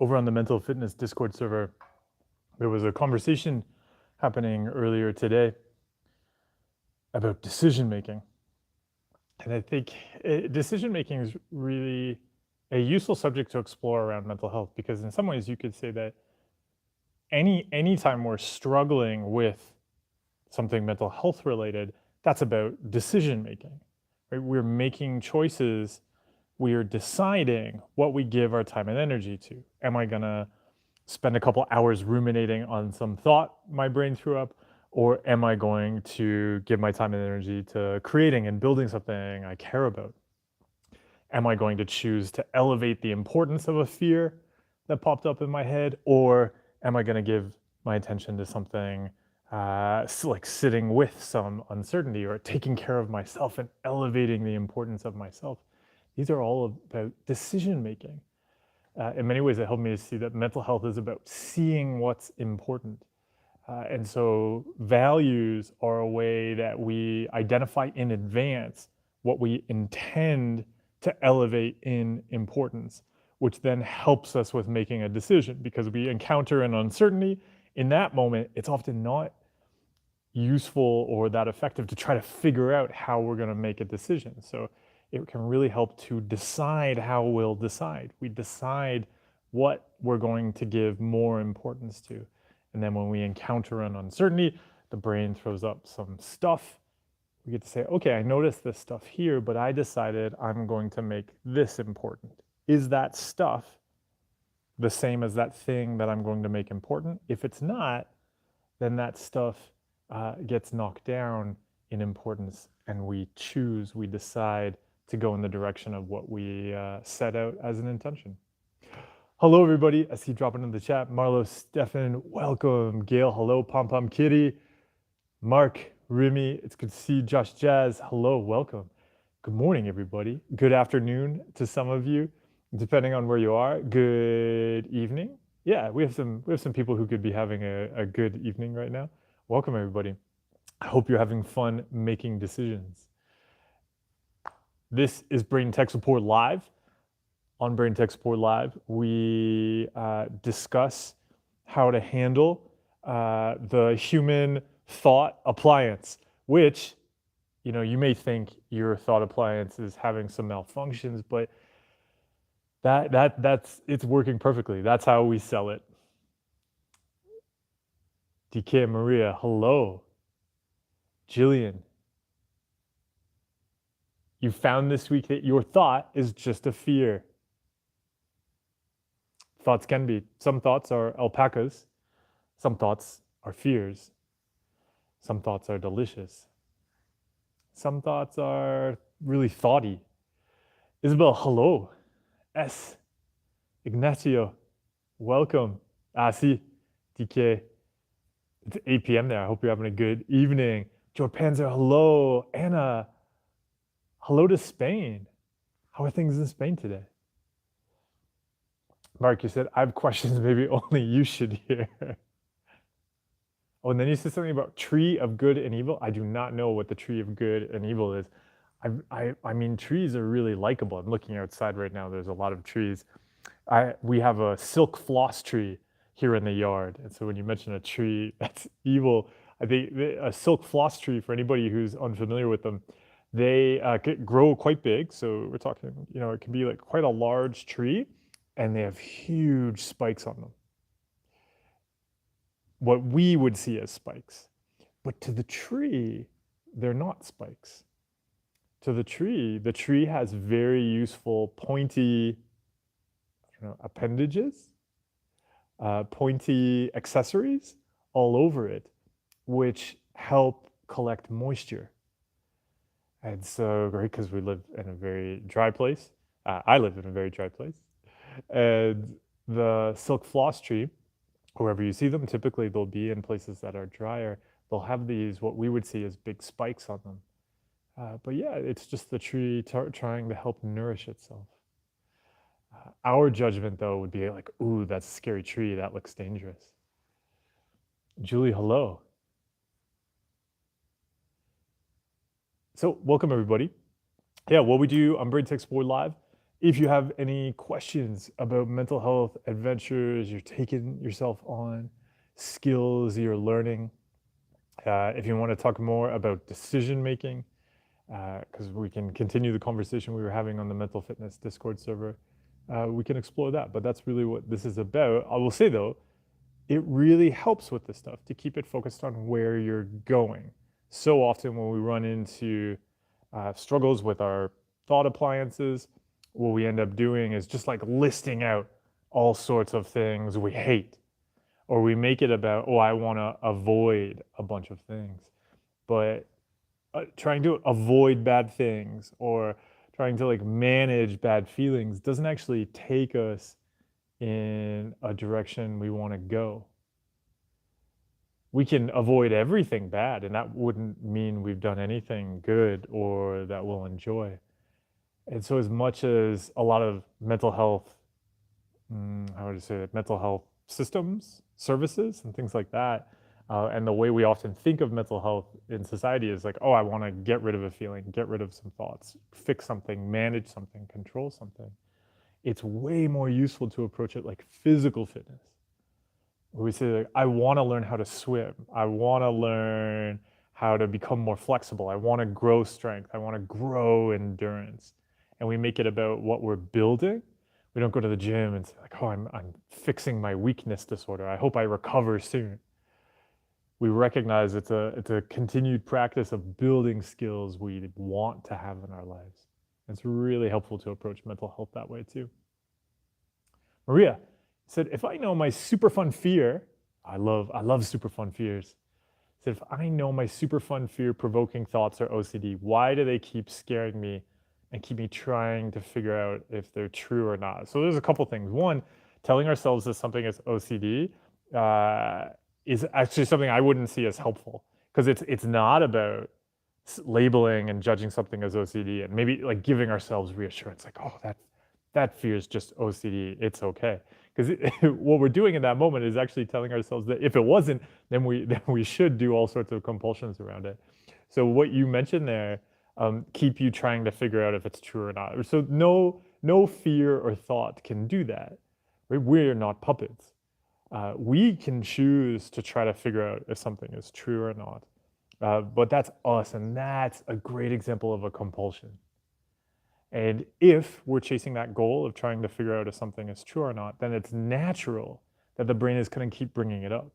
over on the mental fitness Discord server, there was a conversation happening earlier today about decision making. And I think decision making is really a useful subject to explore around mental health, because in some ways you could say that anytime we're struggling with something mental health related, that's about decision making. Right? We're making choices. We are deciding what we give our time and energy to. Am I gonna spend a couple hours ruminating on some thought my brain threw up, or am I going to give my time and energy to creating and building something I care about? Am I going to choose to elevate the importance of a fear that popped up in my head, or am I going to give my attention to something like sitting with some uncertainty or taking care of myself and elevating the importance of myself? These are all about decision making. In many ways, it helped me to see that mental health is about seeing what's important. And so values are a way that we identify in advance what we intend to elevate in importance, which then helps us with making a decision, because we encounter an uncertainty. In that moment, it's often not useful or that effective to try to figure out how we're going to make a decision. So it can really help to decide how we'll decide. We decide what we're going to give more importance to. And then when we encounter an uncertainty, the brain throws up some stuff. We get to say, okay, I noticed this stuff here, but I decided I'm going to make this important. Is that stuff the same as that thing that I'm going to make important? If it's not, then that stuff gets knocked down in importance, and we decide to go in the direction of what we set out as an intention. Hello, everybody. I see you dropping in the chat. Marlo, Stefan, welcome. Gail, hello. Pom Pom Kitty, Mark, Remy, it's good to see you. Josh Jazz, hello, welcome. Good morning, everybody. Good afternoon to some of you, depending on where you are. Good evening. Yeah, we have some people who could be having a good evening right now. Welcome, everybody. I hope you're having fun making decisions. This is Brain Tech Support Live. On Brain Tech Support Live, we discuss how to handle the human thought appliance, which, you may think your thought appliance is having some malfunctions, but it's working perfectly. That's how we sell it. DK Maria, hello. Jillian, you found this week that your thought is just a fear. Thoughts can be. Some thoughts are alpacas. Some thoughts are fears. Some thoughts are delicious. Some thoughts are really thoughty. Isabel, hello. S. Ignacio, welcome. See, DK, it's 8 p.m. there. I hope you're having a good evening. Joe Panzer, hello. Anna, hello to Spain. How are things in Spain today? Mark, you said, I have questions maybe only you should hear. Oh, and then you said something about tree of good and evil. I do not know what the tree of good and evil is. I mean, trees are really likable. I'm looking outside right now. There's a lot of trees. We have a silk floss tree here in the yard. And so when you mention a tree that's evil, I think a silk floss tree, for anybody who's unfamiliar with them, they grow quite big. So we're talking, it can be like quite a large tree, and they have huge spikes on them. What we would see as spikes. But to the tree, they're not spikes. To the tree has very useful pointy, appendages, pointy accessories all over it, which help collect moisture. And so great, because we live in a very dry place. I live in a very dry place. And the silk floss tree, wherever you see them, typically they'll be in places that are drier. They'll have these, what we would see as big spikes on them. But yeah, it's just the tree trying to help nourish itself. Our judgment, though, would be like, ooh, that's a scary tree. That looks dangerous. Julie, hello. So welcome, everybody. Yeah, what we do on Brain Tech Support Live If you have any questions about mental health adventures you're taking yourself on, skills you're learning, if you want to talk more about decision making, because we can continue the conversation we were having on the mental fitness Discord server, we can explore that. But that's really what this is about. I will say though, it really helps with this stuff to keep it focused on where you're going. So often when we run into struggles with our thought appliances, what we end up doing is just like listing out all sorts of things we hate, or we make it about, oh, I want to avoid a bunch of things. But trying to avoid bad things or trying to like manage bad feelings doesn't actually take us in a direction we want to go. We can avoid everything bad, and that wouldn't mean we've done anything good or that we'll enjoy. And so, as much as a lot of mental health, how would I say it, mental health systems, services, and things like that, and the way we often think of mental health in society is like, oh, I want to get rid of a feeling, get rid of some thoughts, fix something, manage something, control something. It's way more useful to approach it like physical fitness. We say, like, I want to learn how to swim. I want to learn how to become more flexible. I want to grow strength. I want to grow endurance. And we make it about what we're building. We don't go to the gym and say, like, oh, I'm fixing my weakness disorder. I hope I recover soon. We recognize it's a continued practice of building skills we want to have in our lives. It's really helpful to approach mental health that way too. Maria said, if I know my super fun fear, I love super fun fears. Said, if I know my super fun fear provoking thoughts are OCD, why do they keep scaring me and keep me trying to figure out if they're true or not? So there's a couple things. One, telling ourselves that something is OCD is actually something I wouldn't see as helpful, because it's not about labeling and judging something as OCD and maybe like giving ourselves reassurance, like, oh, that fear is just OCD. It's okay. Because what we're doing in that moment is actually telling ourselves that if it wasn't, then we should do all sorts of compulsions around it. So what you mentioned there, keep you trying to figure out if it's true or not. So no fear or thought can do that. Right? We're not puppets. We can choose to try to figure out if something is true or not. But that's us, and that's a great example of a compulsion. And if we're chasing that goal of trying to figure out if something is true or not, then it's natural that the brain is going to keep bringing it up,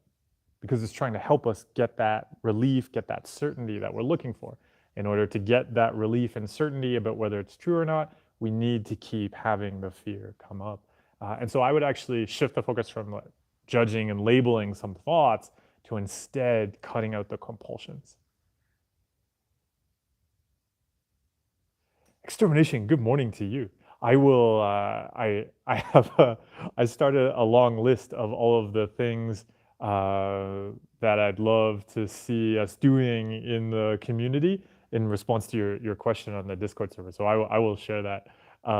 because it's trying to help us get that relief, get that certainty that we're looking for. In order to get that relief and certainty about whether it's true or not, we need to keep having the fear come up. And so I would actually shift the focus from judging and labeling some thoughts to instead cutting out the compulsions. Extermination, good morning to you. I will, I have, I started a long list of all of the things that I'd love to see us doing in the community in response to your question on the Discord server. So I will share that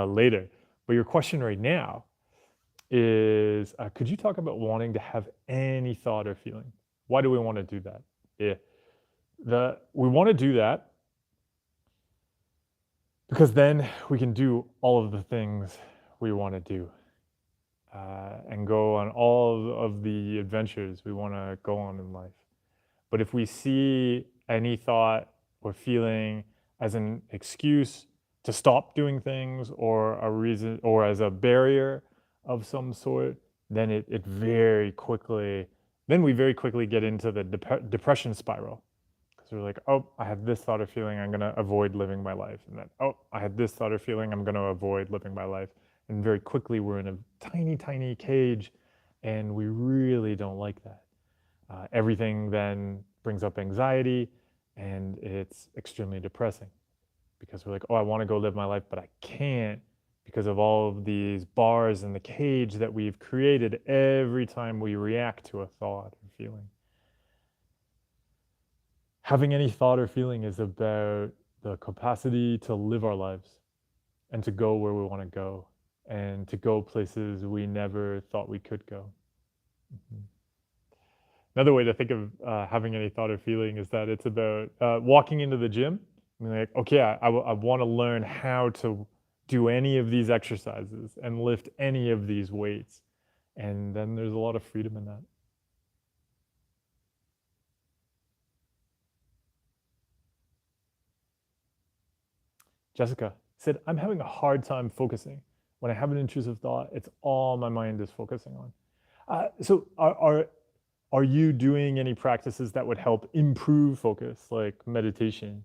later. But your question right now is, could you talk about wanting to have any thought or feeling? Why do we want to do that? Yeah, we want to do that because then we can do all of the things we want to do and go on all of the adventures we want to go on in life. But if we see any thought or feeling as an excuse to stop doing things, or a reason, or as a barrier of some sort, then it very quickly, then we very quickly get into the depression spiral. Because we're like, oh, I have this thought or feeling, I'm going to avoid living my life. And then, oh, I had this thought or feeling, I'm going to avoid living my life. And very quickly, we're in a tiny, tiny cage, and we really don't like that. Everything then brings up anxiety, and it's extremely depressing, because we're like, oh, I want to go live my life, but I can't, because of all of these bars in the cage that we've created every time we react to a thought or feeling. Having any thought or feeling is about the capacity to live our lives and to go where we want to go, and to go places we never thought we could go. Mm-hmm. Another way to think of having any thought or feeling is that it's about walking into the gym. I mean, like, okay, I want to learn how to do any of these exercises and lift any of these weights. And then there's a lot of freedom in that. Jessica said, I'm having a hard time focusing. When I have an intrusive thought, it's all my mind is focusing on. So are you doing any practices that would help improve focus, like meditation,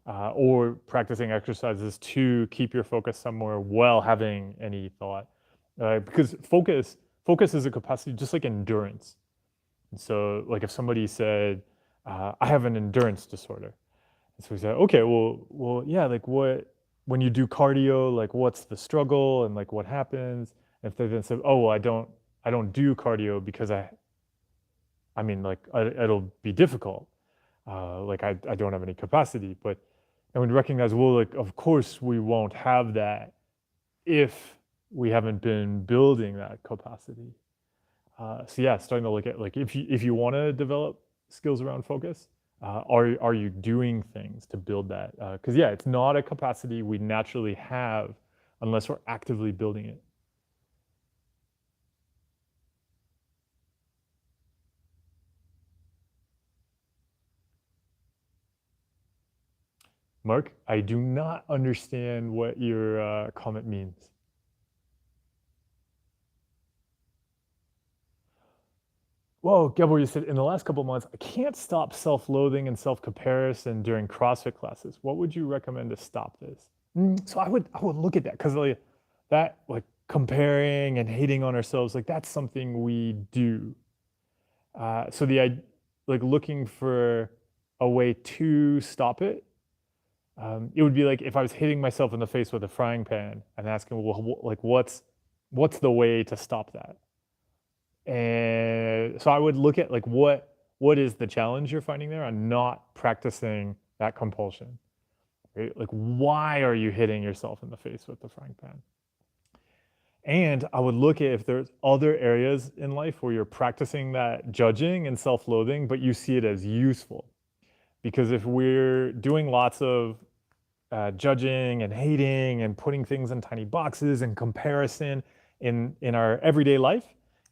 or practicing exercises to keep your focus somewhere while having any thought? Because focus is a capacity just like endurance. And so, like if somebody said, I have an endurance disorder, and so we said, okay, yeah, like what, when you do cardio, like what's the struggle and like what happens? And if they then said, oh, well, I don't do cardio because I mean, like it'll be difficult. Like I don't have any capacity, but and we recognize, well, like of course we won't have that if we haven't been building that capacity. So yeah, starting to look at like if you want to develop skills around focus, are you doing things to build that? Because yeah, it's not a capacity we naturally have unless we're actively building it. Mark, I do not understand what your comment means. Whoa, Gabor, you said in the last couple of months, I can't stop self-loathing and self-comparison during CrossFit classes. What would you recommend to stop this? So I would look at that because like that like comparing and hating on ourselves, like that's something we do. So like looking for a way to stop it. It would be like if I was hitting myself in the face with a frying pan and asking, well, like what's the way to stop that? And so I would look at like what is the challenge you're finding there on not practicing that compulsion, right? Like why are you hitting yourself in the face with the frying pan? And I would look at if there's other areas in life where you're practicing that judging and self-loathing, but you see it as useful. Because if we're doing lots of judging and hating and putting things in tiny boxes and comparison in our everyday life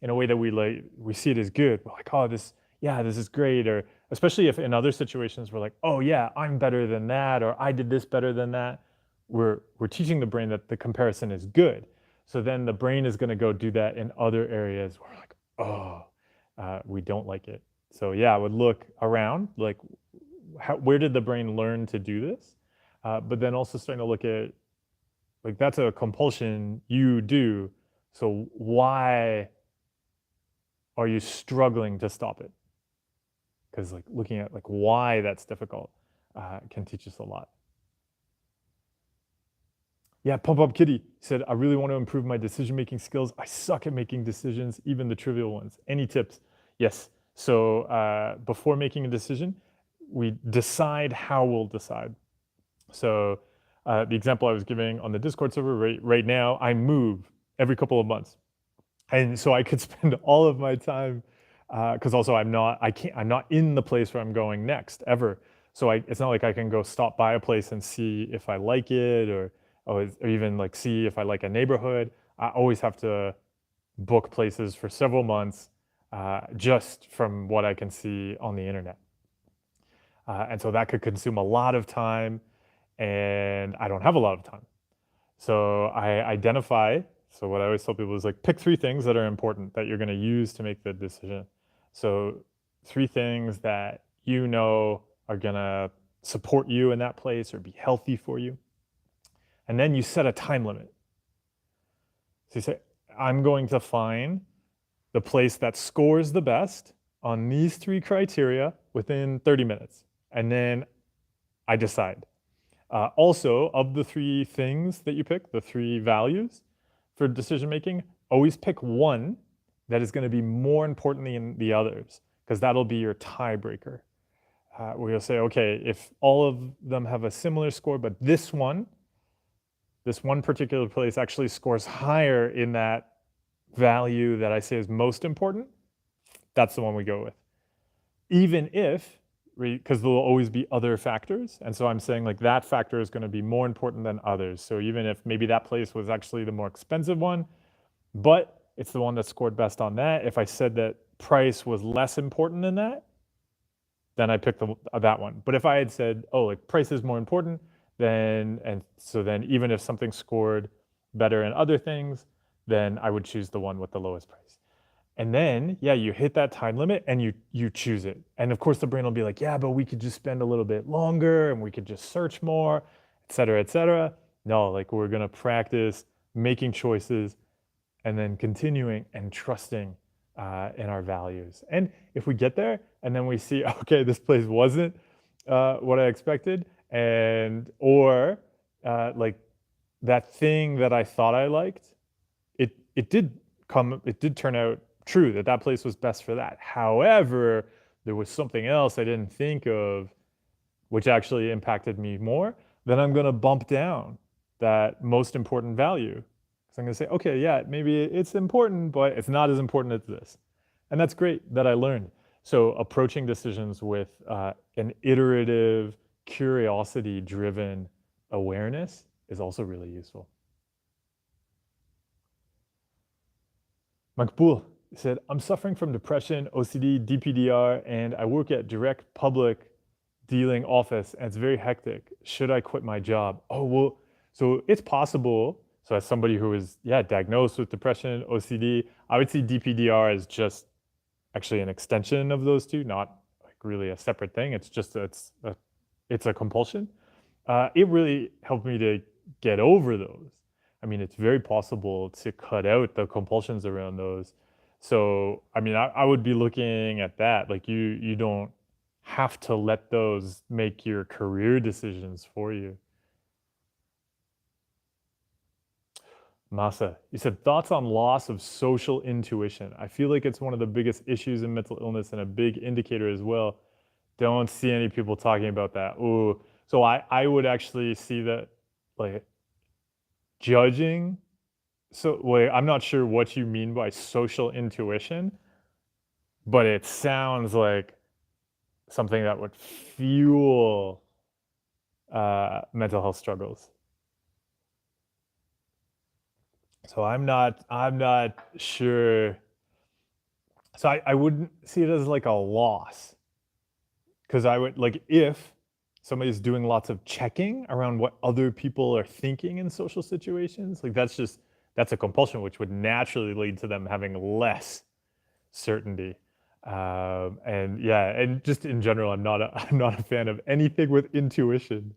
in a way that we see it as good. We're like, oh, this is great. Or especially if in other situations we're like, oh yeah, I'm better than that, or I did this better than that. We're teaching the brain that the comparison is good. So then the brain is going to go do that in other areas where we're like, oh, we don't like it. So yeah, I would look around, like where did the brain learn to do this? But then also starting to look at, like that's a compulsion you do. So why are you struggling to stop it? Because like looking at like why that's difficult can teach us a lot. Yeah, Pump Up Kitty said, I really want to improve my decision-making skills. I suck at making decisions, even the trivial ones. Any tips? Yes. So before making a decision, we decide how we'll decide. So the example I was giving on the Discord server right now, I move every couple of months. And so I could spend all of my time, because also I'm not in the place where I'm going next ever. So it's not like I can go stop by a place and see if I like it or even like see if I like a neighborhood. I always have to book places for several months just from what I can see on the internet. And so that could consume a lot of time, and I don't have a lot of time. So I identify, so what I always tell people is like pick 3 things that are important that you're going to use to make the decision. So 3 things that you know are going to support you in that place or be healthy for you. And then you set a time limit. So you say, I'm going to find the place that scores the best on these 3 criteria within 30 minutes. And then I decide. Also, of the 3 things that you pick, the 3 values for decision making, always pick one that is going to be more important than the others, because that'll be your tiebreaker. Where you'll say, okay, if all of them have a similar score, but this one particular place actually scores higher in that value that I say is most important, that's the one we go with. Even if because there'll always be other factors. And so I'm saying like that factor is going to be more important than others. So even if maybe that place was actually the more expensive one, but it's the one that scored best on that, if I said that price was less important than that, then I picked that one. But if I had said, oh, like price is more important, then, and so then even if something scored better in other things, then I would choose the one with the lowest price. And then, yeah, you hit that time limit and you choose it. And of course the brain will be like, yeah, but we could just spend a little bit longer and we could just search more, et cetera, et cetera. No, like we're gonna practice making choices and then continuing and trusting in our values. And if we get there and then we see, okay, this place wasn't what I expected, and or like that thing that I thought I liked, it did turn out true that that place was best for that. However, there was something else I didn't think of which actually impacted me more, then I'm going to bump down that most important value. So I'm going to say, okay, yeah, maybe it's important, but it's not as important as this. And that's great that I learned. So approaching decisions with an iterative, curiosity-driven awareness is also really useful. Makbul said, I'm suffering from depression, OCD, DPDR, and I work at direct public dealing office and it's very hectic. Should I quit my job? Oh, well, so it's possible. So as somebody who is, yeah, diagnosed with depression, OCD, I would see DPDR as just actually an extension of those two, not like really a separate thing. It's just, it's a compulsion. It really helped me to get over those. I mean, it's very possible to cut out the compulsions around those. So, I mean, I would be looking at that. Like you don't have to let those make your career decisions for you. Masa, you said thoughts on loss of social intuition. I feel like it's one of the biggest issues in mental illness and a big indicator as well. Don't see any people talking about that. Ooh, so I would actually see that like judging. So wait, I'm not sure what you mean by social intuition, but it sounds like something that would fuel mental health struggles. So I'm not sure. So I wouldn't see it as like a loss because I would like if somebody's doing lots of checking around what other people are thinking in social situations, like that's a compulsion which would naturally lead to them having less certainty. And yeah, and just in general, I'm not a fan of anything with intuition.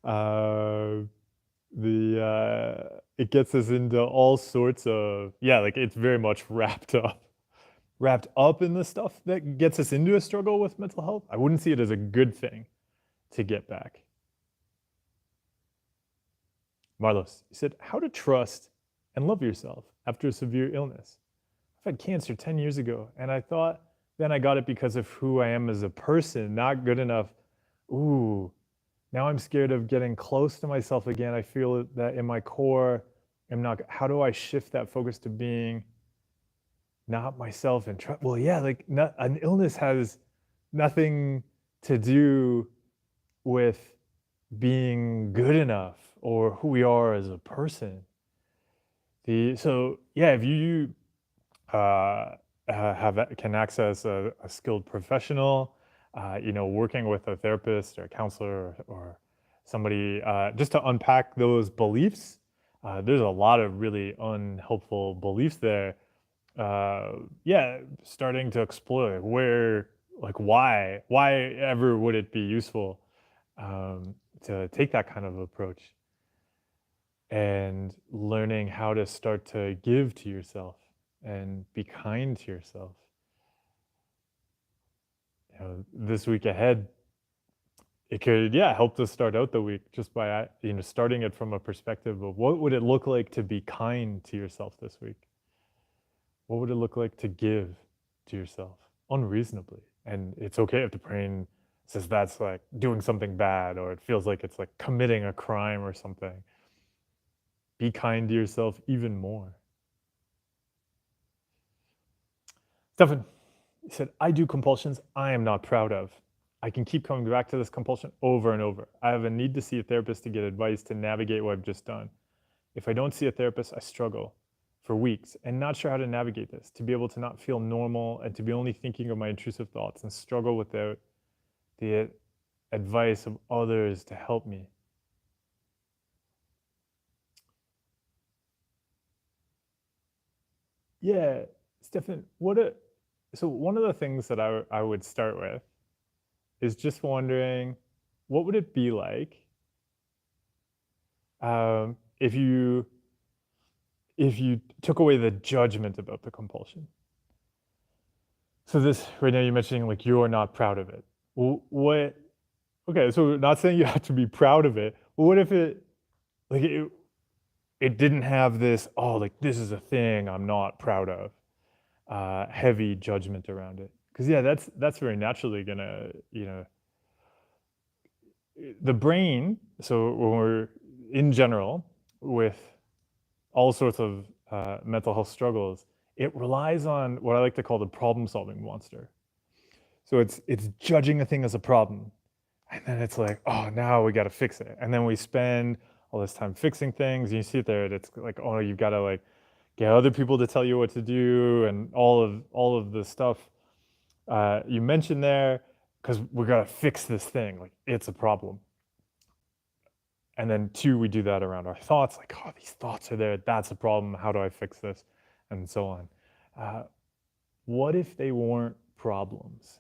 Uh, it gets us into all sorts of, yeah, like it's very much wrapped up in the stuff that gets us into a struggle with mental health. I wouldn't see it as a good thing to get back. Marlos, you said, how to trust and love yourself after a severe illness. I've had cancer 10 years ago, and I thought then I got it because of who I am as a person, not good enough. Ooh, now I'm scared of getting close to myself again. I feel that in my core, I'm not, how do I shift that focus to being not myself and trust? Well, yeah, like an illness has nothing to do with being good enough or who we are as a person. So yeah, if you can access a skilled professional, working with a therapist or a counselor or somebody just to unpack those beliefs. There's a lot of really unhelpful beliefs there. Yeah, starting to explore where, like, why ever would it be useful to take that kind of approach and learning how to start to give to yourself and be kind to yourself. This week ahead, it could, yeah, help to start out the week just by, starting it from a perspective of what would it look like to be kind to yourself this week? What would it look like to give to yourself unreasonably? And it's okay if the brain says that's like doing something bad or it feels like it's like committing a crime or something. Be kind to yourself even more. Stefan, he said, I do compulsions I am not proud of. I can keep coming back to this compulsion over and over. I have a need to see a therapist to get advice to navigate what I've just done. If I don't see a therapist, I struggle for weeks and not sure how to navigate this, to be able to not feel normal and to be only thinking of my intrusive thoughts and struggle without the advice of others to help me. Yeah, Stefan, so one of the things that I would start with is just wondering, what would it be like if you took away the judgment about the compulsion? So this right now you're mentioning like you're not proud of it. Well, what? Okay, so not saying you have to be proud of it. But what if like it didn't have this? Oh, like this is a thing I'm not proud of. Heavy judgment around it. Because yeah, that's very naturally gonna the brain. So when we're in general with all sorts of mental health struggles, it relies on what I like to call the problem-solving monster. So it's judging a thing as a problem, and then it's like, oh, now we got to fix it, and then we spend all this time fixing things. And you see it there, and it's like, oh, you've got to like get other people to tell you what to do, and all of the stuff you mentioned there, because we got to fix this thing. Like it's a problem. And then two, we do that around our thoughts, like, oh, these thoughts are there. That's a problem. How do I fix this? And so on. Uh, what if they weren't problems?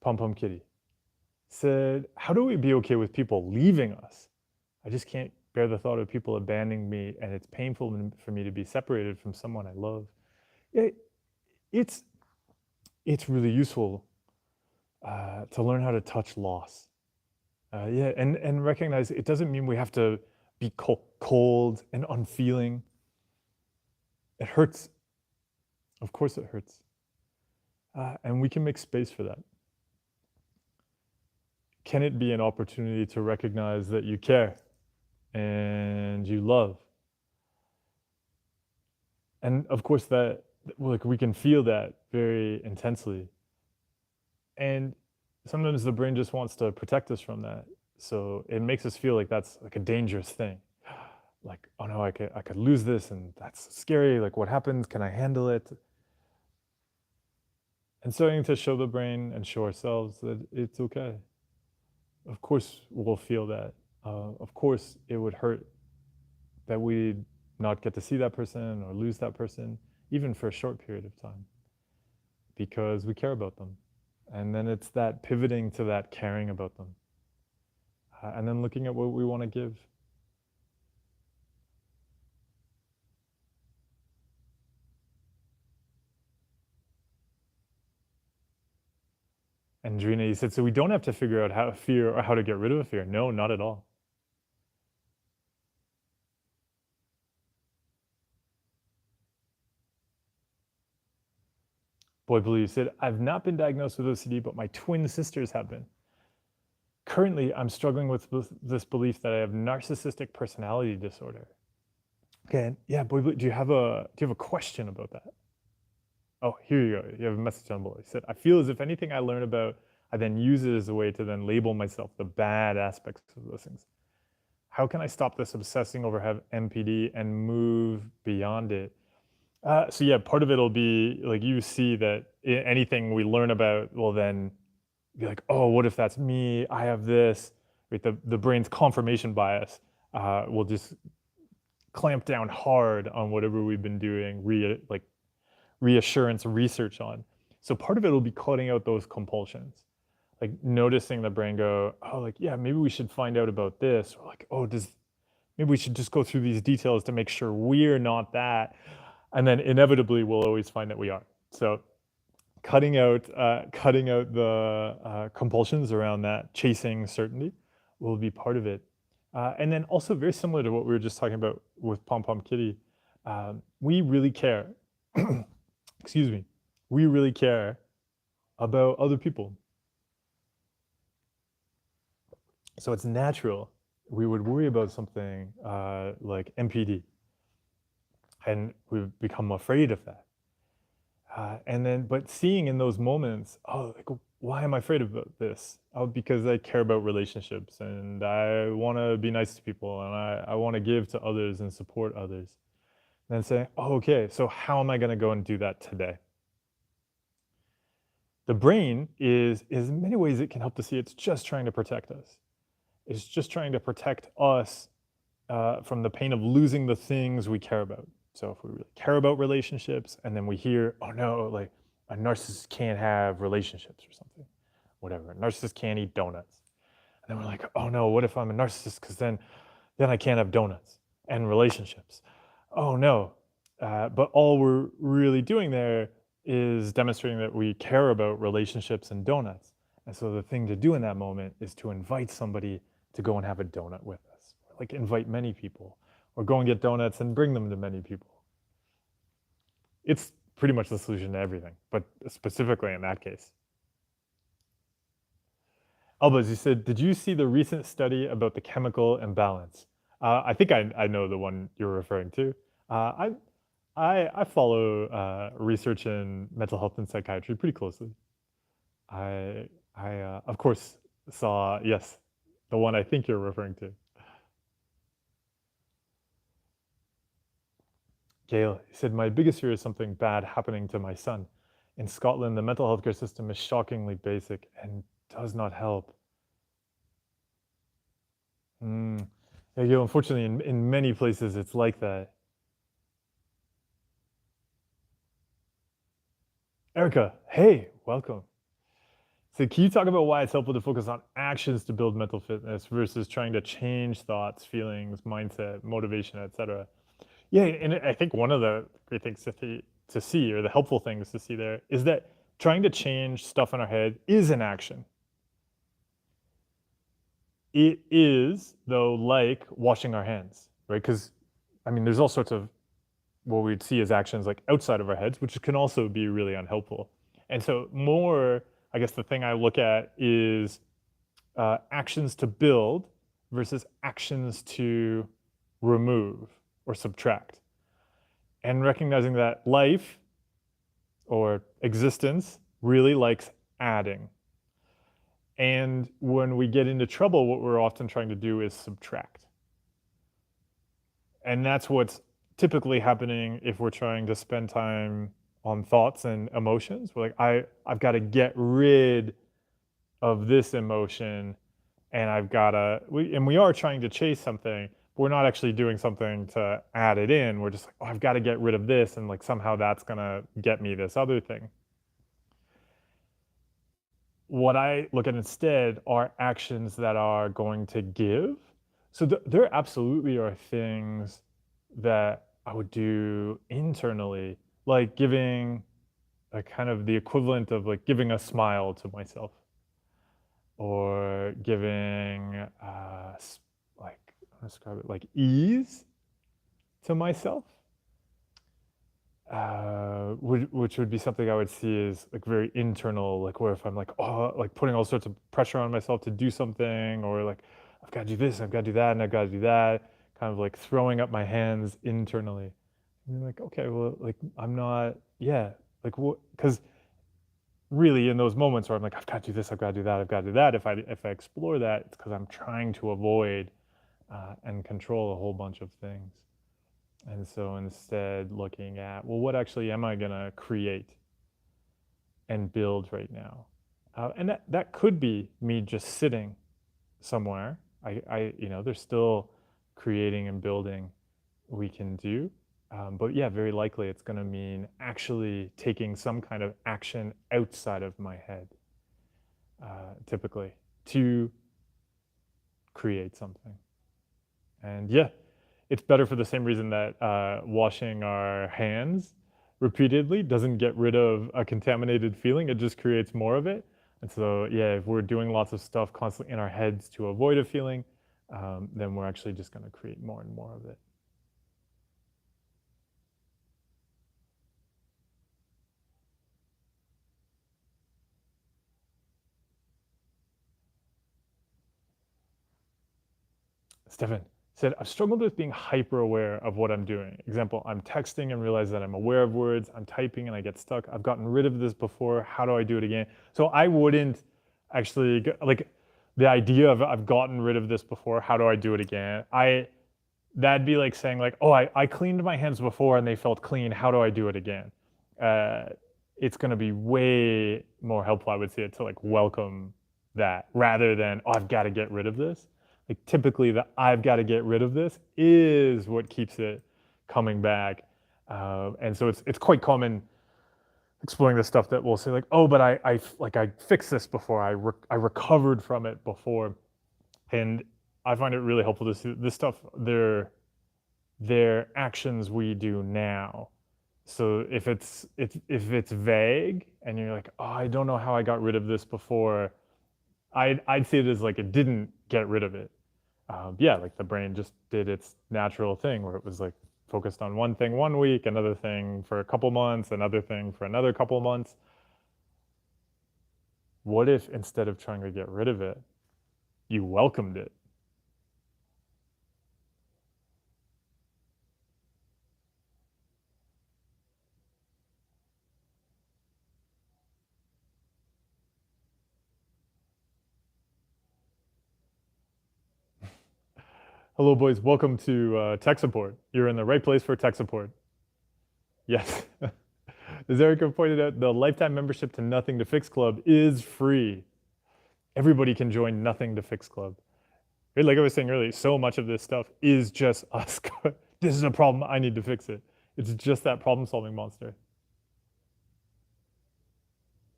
Pom Pom Kitty said, how do we be okay with people leaving us? I just can't bear the thought of people abandoning me, and it's painful for me to be separated from someone I love. It, it's it's really useful to learn how to touch loss. Yeah, and recognize it doesn't mean we have to be cold and unfeeling. It hurts. Of course, it hurts, and we can make space for that. Can it be an opportunity to recognize that you care and you love? And of course, that like we can feel that very intensely, and sometimes the brain just wants to protect us from that, so it makes us feel like that's like a dangerous thing, like, oh no, I could lose this, and that's scary. Like, what happens? Can I handle it? And starting to show the brain and show ourselves that it's okay. Of course, we'll feel that. Of course, it would hurt that we not get to see that person or lose that person, even for a short period of time, because we care about them. And then it's that pivoting to that caring about them, and then looking at what we want to give. And Drina, you said, so we don't have to figure out how to fear or how to get rid of a fear. No, not at all. Boy Blue said, I've not been diagnosed with OCD, but my twin sisters have been. Currently, I'm struggling with this belief that I have narcissistic personality disorder. Okay, yeah, Boy Blue, do you have a question about that? Oh, here you go. You have a message on below. He said, I feel as if anything I learn about, I then use it as a way to then label myself the bad aspects of those things. How can I stop this obsessing over have MPD and move beyond it? So yeah, part of it'll be like you see that anything we learn about will then be like, oh, what if that's me? I have this. Right? The brain's confirmation bias will just clamp down hard on whatever we've been doing, like reassurance research on. So part of it will be cutting out those compulsions, like noticing the brain go, oh, like, yeah, maybe we should find out about this. Or like, oh, maybe we should just go through these details to make sure we're not that. And then inevitably we'll always find that we are. So cutting out the compulsions around that chasing certainty will be part of it. And then also very similar to what we were just talking about with Pom Pom Kitty, we really care excuse me, we really care about other people. So it's natural we would worry about something like MPD, and we've become afraid of that. And then, but seeing in those moments, oh, like, why am I afraid about this? Oh, because I care about relationships and I want to be nice to people and I want to give to others and support others. And then saying, oh, okay, so how am I going to go and do that today? The brain is in many ways, it can help to see it's just trying to protect us. It's just trying to protect us from the pain of losing the things we care about. So if we really care about relationships and then we hear, oh no, like a narcissist can't have relationships or something, whatever. A narcissist can't eat donuts. And then we're like, oh no, what if I'm a narcissist? Because then I can't have donuts and relationships. Oh no. But all we're really doing there is demonstrating that we care about relationships and donuts. And so the thing to do in that moment is to invite somebody to go and have a donut with us, or like invite many people, or go and get donuts and bring them to many people. It's pretty much the solution to everything, but specifically in that case. Albaz, you said, did you see the recent study about the chemical imbalance? I think I know the one you're referring to. I follow research in mental health and psychiatry pretty closely. I of course saw, yes, the one I think you're referring to. Gail, he said, my biggest fear is something bad happening to my son. In Scotland, the mental health care system is shockingly basic and does not help. Mm. Yeah, Gail, unfortunately, in many places, it's like that. Erica, hey, welcome. So can you talk about why it's helpful to focus on actions to build mental fitness versus trying to change thoughts, feelings, mindset, motivation, etc.? Yeah, and I think one of the great things to see, or the helpful things to see there, is that trying to change stuff in our head is an action. It is, though, like washing our hands, right? Because, I mean, there's all sorts of what we'd see as actions like outside of our heads, which can also be really unhelpful. And so, more, I guess, the thing I look at is actions to build versus actions to remove or subtract. And recognizing that life or existence really likes adding. And when we get into trouble, what we're often trying to do is subtract. And that's what's typically happening if we're trying to spend time on thoughts and emotions. We're like, I've got to get rid of this emotion, and we are trying to chase something, but we're not actually doing something to add it in. We're just like, oh, I've got to get rid of this, and like somehow that's gonna get me this other thing. What I look at instead are actions that are going to give. So there absolutely are things that I would do internally, like giving a kind of the equivalent of like giving a smile to myself, or giving like, I'll describe it like ease to myself, which would be something I would see as like very internal, like where if I'm like, oh, like putting all sorts of pressure on myself to do something, or like I've got to do this, I've got to do that, and I've got to do that, kind of like throwing up my hands internally. And you're like, okay, well, like I'm not, yeah, like what? Because really, in those moments where I'm like, I've got to do this, I've got to do that, I've got to do that. If I explore that, it's because I'm trying to avoid and control a whole bunch of things. And so instead looking at, well, what actually am I going to create and build right now? And that could be me just sitting somewhere. There's still creating and building we can do. But yeah, very likely it's going to mean actually taking some kind of action outside of my head, typically, to create something. And yeah, it's better for the same reason that washing our hands repeatedly doesn't get rid of a contaminated feeling. It just creates more of it. And so, yeah, if we're doing lots of stuff constantly in our heads to avoid a feeling, then we're actually just going to create more and more of it. Stefan said, I've struggled with being hyper aware of what I'm doing. Example, I'm texting and realize that I'm aware of words. I'm typing and I get stuck. I've gotten rid of this before. How do I do it again? So I wouldn't actually, like, the idea of I've gotten rid of this before. How do I do it again? That'd be like saying like, oh, I cleaned my hands before and they felt clean. How do I do it again? Uh, it's going to be way more helpful, I would say, to like welcome that rather than, oh, I've got to get rid of this. Like typically the I've got to get rid of this is what keeps it coming back. And so it's quite common exploring the stuff that we'll say like, oh, but I fixed this before. I recovered from it before. And I find it really helpful to see this stuff. They're actions we do now. So if it's vague and you're like, oh, I don't know how I got rid of this before, I'd see it as like it didn't get rid of it. Yeah, like the brain just did its natural thing where it was like focused on one thing 1 week, another thing for a couple months, another thing for another couple months. What if instead of trying to get rid of it, you welcomed it? Hello, boys. Welcome to tech support. You're in the right place for tech support. Yes. As Erica pointed out, the lifetime membership to Nothing to Fix Club is free. Everybody can join Nothing to Fix Club. Like I was saying earlier, so much of this stuff is just us. This is a problem. I need to fix it. It's just that problem-solving monster.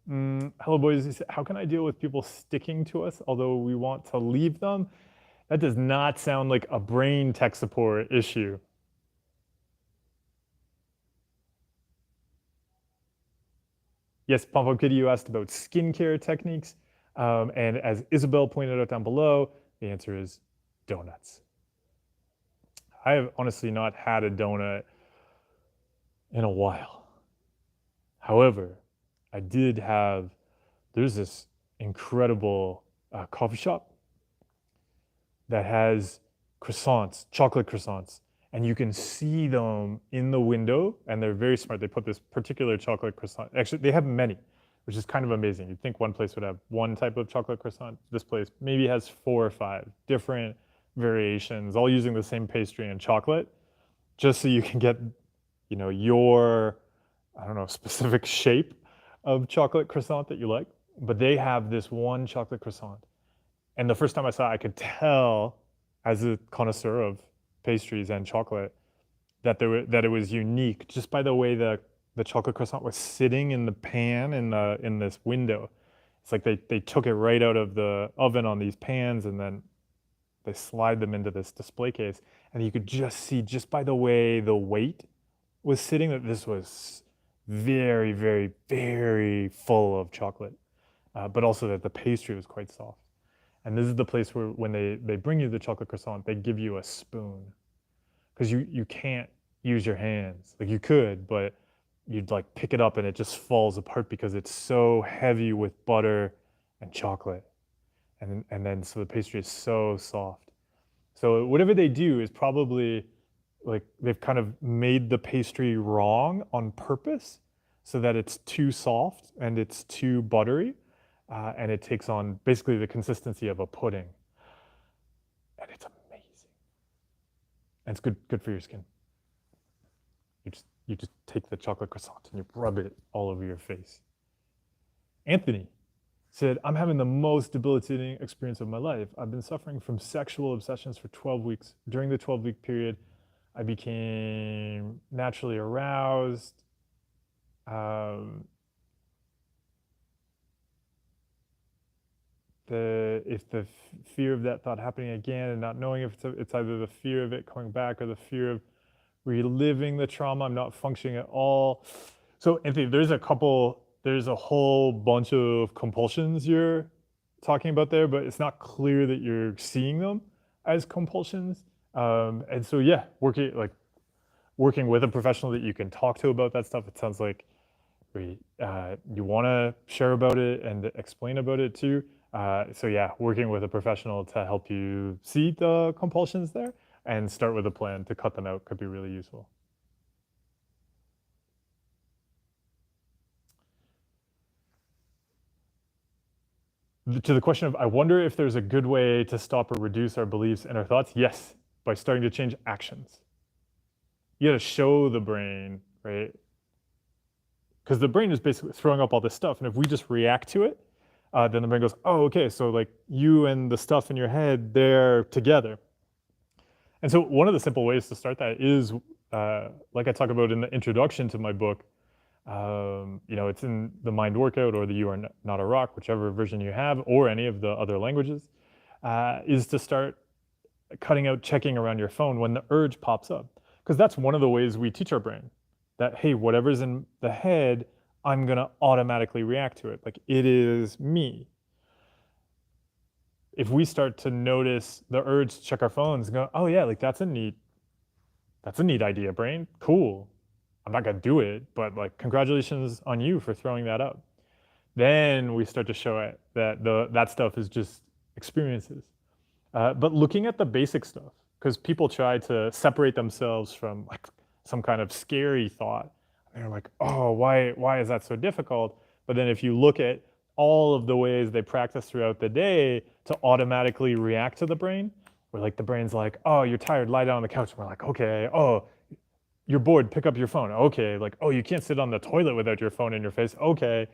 Hello, boys. How can I deal with people sticking to us, although we want to leave them? That does not sound like a brain tech support issue. Yes, Pom Kitty, you asked about skincare techniques. And as Isabel pointed out down below, the answer is donuts. I have honestly not had a donut in a while. However, I did have, there's this incredible coffee shop that has croissants, chocolate croissants, and you can see them in the window, and they're very smart. They put this particular chocolate croissant. Actually, they have many, which is kind of amazing. You'd think one place would have one type of chocolate croissant. This place maybe has 4 or 5 different variations, all using the same pastry and chocolate, just so you can get, your, I don't know, specific shape of chocolate croissant that you like. But they have this one chocolate croissant. And the first time I saw it, I could tell, as a connoisseur of pastries and chocolate, that it was unique just by the way the chocolate croissant was sitting in the pan in this window. It's like they took it right out of the oven on these pans and then they slide them into this display case. And you could just see, just by the way the weight was sitting, that this was very, very, very full of chocolate, but also that the pastry was quite soft. And this is the place where when they bring you the chocolate croissant, they give you a spoon. Because you can't use your hands. Like you could, but you'd like pick it up and it just falls apart because it's so heavy with butter and chocolate. And then so the pastry is so soft. So whatever they do is probably like they've kind of made the pastry wrong on purpose so that it's too soft and it's too buttery. And it takes on basically the consistency of a pudding. And it's amazing. And it's good for your skin. You just take the chocolate croissant and you rub it all over your face. Anthony said, I'm having the most debilitating experience of my life. I've been suffering from sexual obsessions for 12 weeks. During the 12-week period, I became naturally aroused. If the fear of that thought happening again and not knowing if it's either the fear of it coming back or the fear of reliving the trauma, I'm not functioning at all. So Anthony, there's a whole bunch of compulsions you're talking about there, but it's not clear that you're seeing them as compulsions. And so yeah, working with a professional that you can talk to about that stuff, it sounds like you want to share about it and explain about it too. So yeah, working with a professional to help you see the compulsions there and start with a plan to cut them out could be really useful. To the question of, I wonder if there's a good way to stop or reduce our beliefs and our thoughts. Yes, by starting to change actions. You got to show the brain, right? Because the brain is basically throwing up all this stuff, and if we just react to it, then the brain goes, oh, okay, so like you and the stuff in your head, they're together. And so one of the simple ways to start that is, like I talk about in the introduction to my book, it's in the Mind Workout or the You Are Not a Rock, whichever version you have, or any of the other languages, is to start cutting out checking around your phone when the urge pops up. Because that's one of the ways we teach our brain that, hey, whatever's in the head, I'm going to automatically react to it. Like it is me. If we start to notice the urge to check our phones and go, oh yeah, like that's a neat idea, brain. Cool. I'm not gonna do it, but like congratulations on you for throwing that up. Then we start to show it that that stuff is just experiences. But looking at the basic stuff, because people try to separate themselves from like some kind of scary thought. They're like, oh, why is that so difficult? But then if you look at all of the ways they practice throughout the day to automatically react to the brain, where like the brain's like, oh, you're tired, lie down on the couch. And we're like, okay, oh, you're bored, pick up your phone. Okay, like, oh, you can't sit on the toilet without your phone in your face. Okay,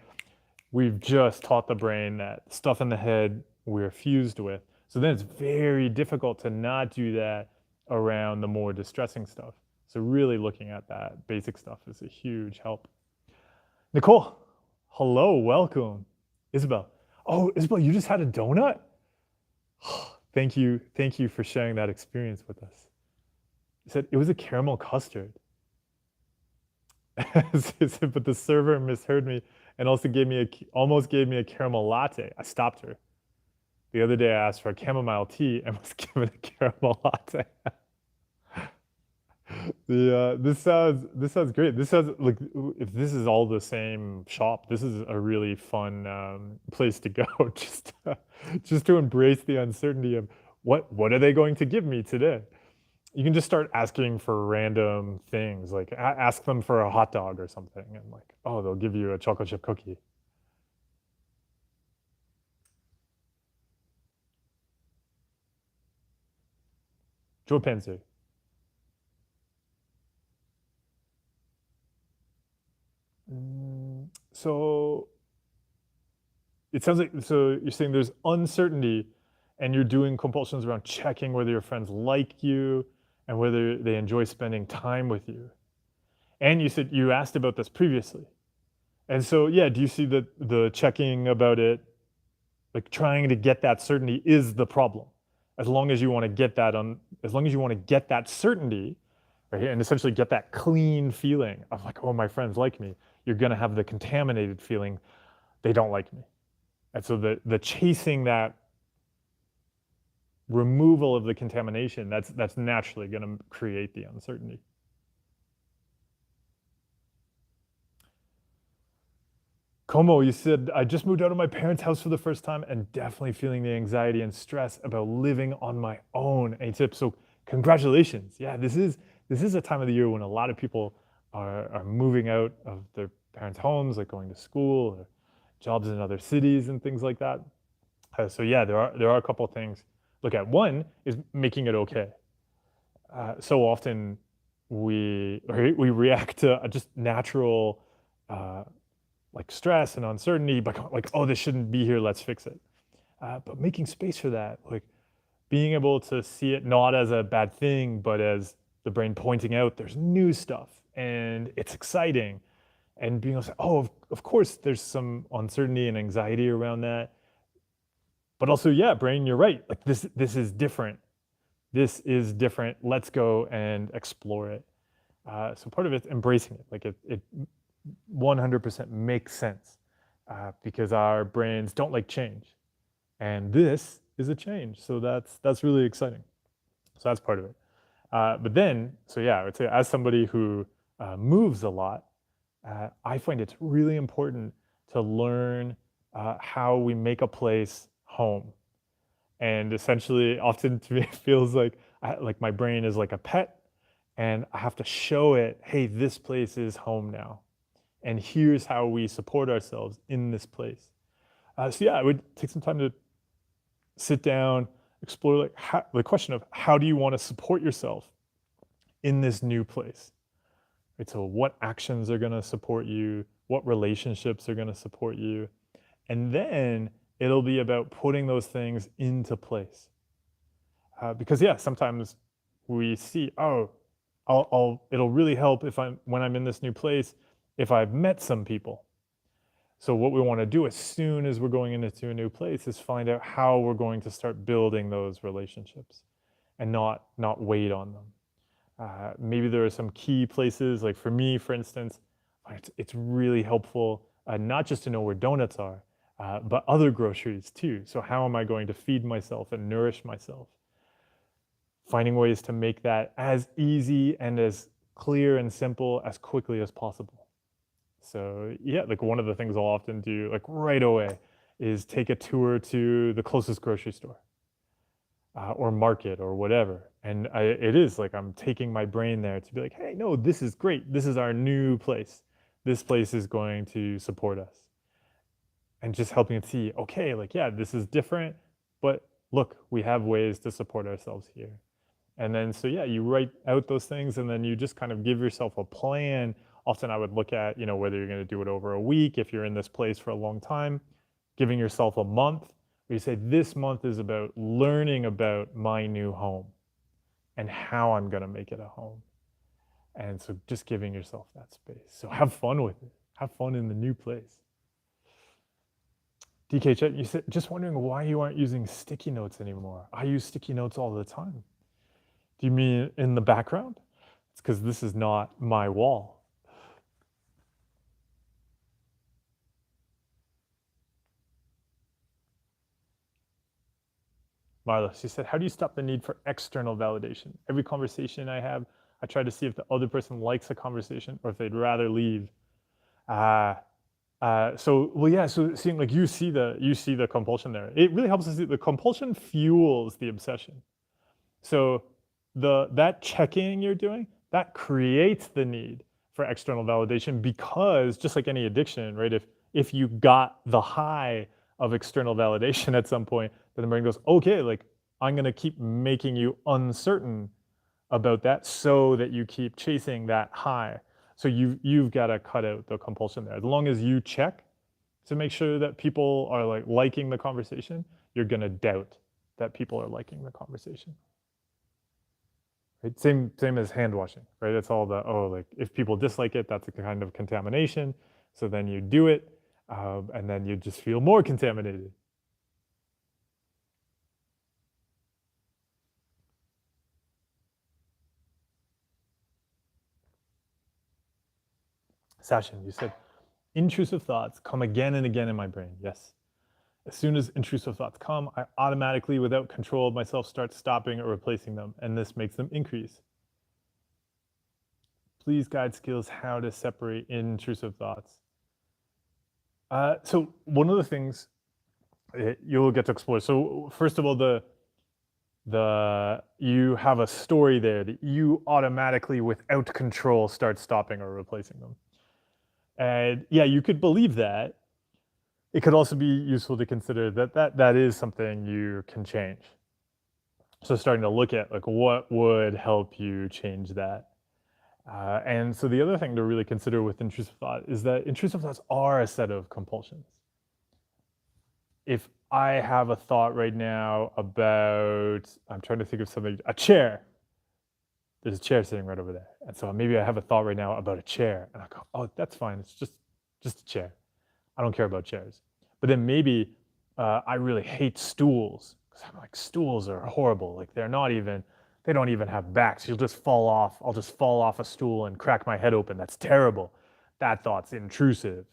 we've just taught the brain that stuff in the head we're fused with. So then it's very difficult to not do that around the more distressing stuff. So really looking at that basic stuff is a huge help. Nicole, hello, welcome. Isabel. Oh, Isabel, you just had a donut? Thank you for sharing that experience with us. You said it was a caramel custard. But the server misheard me and also almost gave me a caramel latte. I stopped her. The other day I asked for a chamomile tea and was given a caramel latte. This sounds great. This sounds like if this is all the same shop, this is a really fun place to go. Just to embrace the uncertainty of what are they going to give me today. You can just start asking for random things, like ask them for a hot dog or something, and like, oh, they'll give you a chocolate chip cookie. Joe Penzer. So it sounds like, so you're saying there's uncertainty and you're doing compulsions around checking whether your friends like you and whether they enjoy spending time with you. And you said you asked about this previously. And so, yeah, do you see that the checking about it, like trying to get that certainty is the problem? As long as you want to get that as long as you want to get that certainty, right, and essentially get that clean feeling of like, oh, my friends like me, you're going to have the contaminated feeling, they don't like me. And so the chasing that removal of the contamination, that's naturally going to create the uncertainty. Como, you said, I just moved out of my parents' house for the first time and definitely feeling the anxiety and stress about living on my own. Any tips? So congratulations. Yeah, this is a time of the year when a lot of people are moving out of their parents' homes, like going to school or jobs in other cities and things like that. So yeah, there are a couple of things. Look at one is making it okay. So often we react to just natural like stress and uncertainty, but like, oh, this shouldn't be here, let's fix it. But making space for that, like being able to see it not as a bad thing, but as the brain pointing out there's new stuff and it's exciting, and being able to say, oh, of course there's some uncertainty and anxiety around that, but also, yeah, brain, you're right, like this is different. This is different. Let's go and explore it. So part of it's embracing it. Like it 100% makes sense because our brains don't like change, and this is a change. So that's really exciting. So that's part of it. But then, so yeah, I would say as somebody who moves a lot, I find it's really important to learn how we make a place home. And essentially, often to me, it feels like like my brain is like a pet, and I have to show it, hey, this place is home now, and here's how we support ourselves in this place. So yeah, I would take some time to sit down, explore like the question of how do you want to support yourself in this new place, right? So what actions are going to support you? What relationships are going to support you? And then it'll be about putting those things into place. Because yeah, sometimes we see, oh, it'll really help if when I'm in this new place, if I've met some people. So what we want to do as soon as we're going into a new place is find out how we're going to start building those relationships, and not wait on them. Maybe there are some key places, like for me, for instance, it's really helpful not just to know where donuts are, but other groceries too. So how am I going to feed myself and nourish myself? Finding ways to make that as easy and as clear and simple as quickly as possible. So yeah, like one of the things I'll often do, like right away, is take a tour to the closest grocery store or market or whatever. And it is like I'm taking my brain there to be like, hey, no, this is great. This is our new place. This place is going to support us. And just helping it see, okay, like, yeah, this is different, but look, we have ways to support ourselves here. And then, so yeah, you write out those things and then you just kind of give yourself a plan. Often I would look at, whether you're going to do it over a week, if you're in this place for a long time, giving yourself a month where you say, this month is about learning about my new home and how I'm going to make it a home. And so just giving yourself that space. So have fun with it. Have fun in the new place. DK Chet, you said, just wondering why you aren't using sticky notes anymore. I use sticky notes all the time. Do you mean in the background? It's because this is not my wall. Marla, she said, how do you stop the need for external validation? Every conversation I have, I try to see if the other person likes a conversation or if they'd rather leave. Well, yeah. So seeing like you see the compulsion there. It really helps us see the compulsion fuels the obsession. So that checking you're doing, that creates the need for external validation, because just like any addiction, right? If you got the high of external validation at some point, then the brain goes, okay, like I'm gonna keep making you uncertain about that so that you keep chasing that high. So you've got to cut out the compulsion there. As long as you check to make sure that people are like liking the conversation, you're gonna doubt that people are liking the conversation. Right? Same as hand washing, right? It's all the, oh, like if people dislike it, that's a kind of contamination. So then you do it, and then you just feel more contaminated. Sachin, you said, intrusive thoughts come again and again in my brain. Yes. As soon as intrusive thoughts come, I automatically, without control of myself, start stopping or replacing them, and this makes them increase. Please guide skills how to separate intrusive thoughts. So one of the things you'll get to explore. So first of all, you have a story there that you automatically, without control, start stopping or replacing them. And yeah, you could believe that. It could also be useful to consider that is something you can change. So starting to look at like what would help you change that. And so the other thing to really consider with intrusive thought is that intrusive thoughts are a set of compulsions. If I have a thought right now about, I'm trying to think of something, a chair. There's a chair sitting right over there. And so maybe I have a thought right now about a chair. And I go, oh, that's fine. It's just a chair. I don't care about chairs. But then maybe I really hate stools, because I'm like, stools are horrible. Like they don't even have backs. You'll just fall off. I'll just fall off a stool and crack my head open. That's terrible. That thought's intrusive.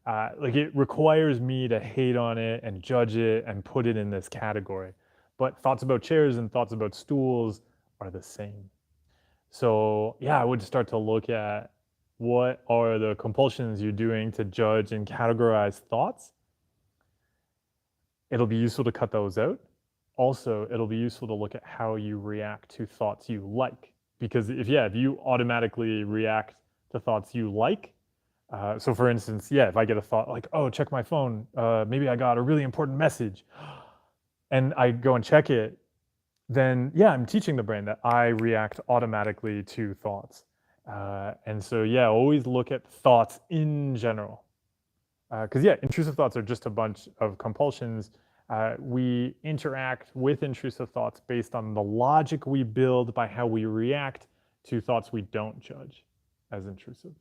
Like it requires me to hate on it and judge it and put it in this category. But thoughts about chairs and thoughts about stools are the same. So yeah, I would start to look at what are the compulsions you're doing to judge and categorize thoughts. it'll be useful to cut those out. Also, it'll be useful to look at how you react to thoughts you like. Because if you automatically react to thoughts you like, so for instance, if I get a thought like, oh, check my phone, maybe I got a really important message, and I go and check it, then I'm teaching the brain that I react automatically to thoughts. And so always look at thoughts in general. Because intrusive thoughts are just a bunch of compulsions. We interact with intrusive thoughts based on the logic we build by how we react to thoughts we don't judge as intrusive.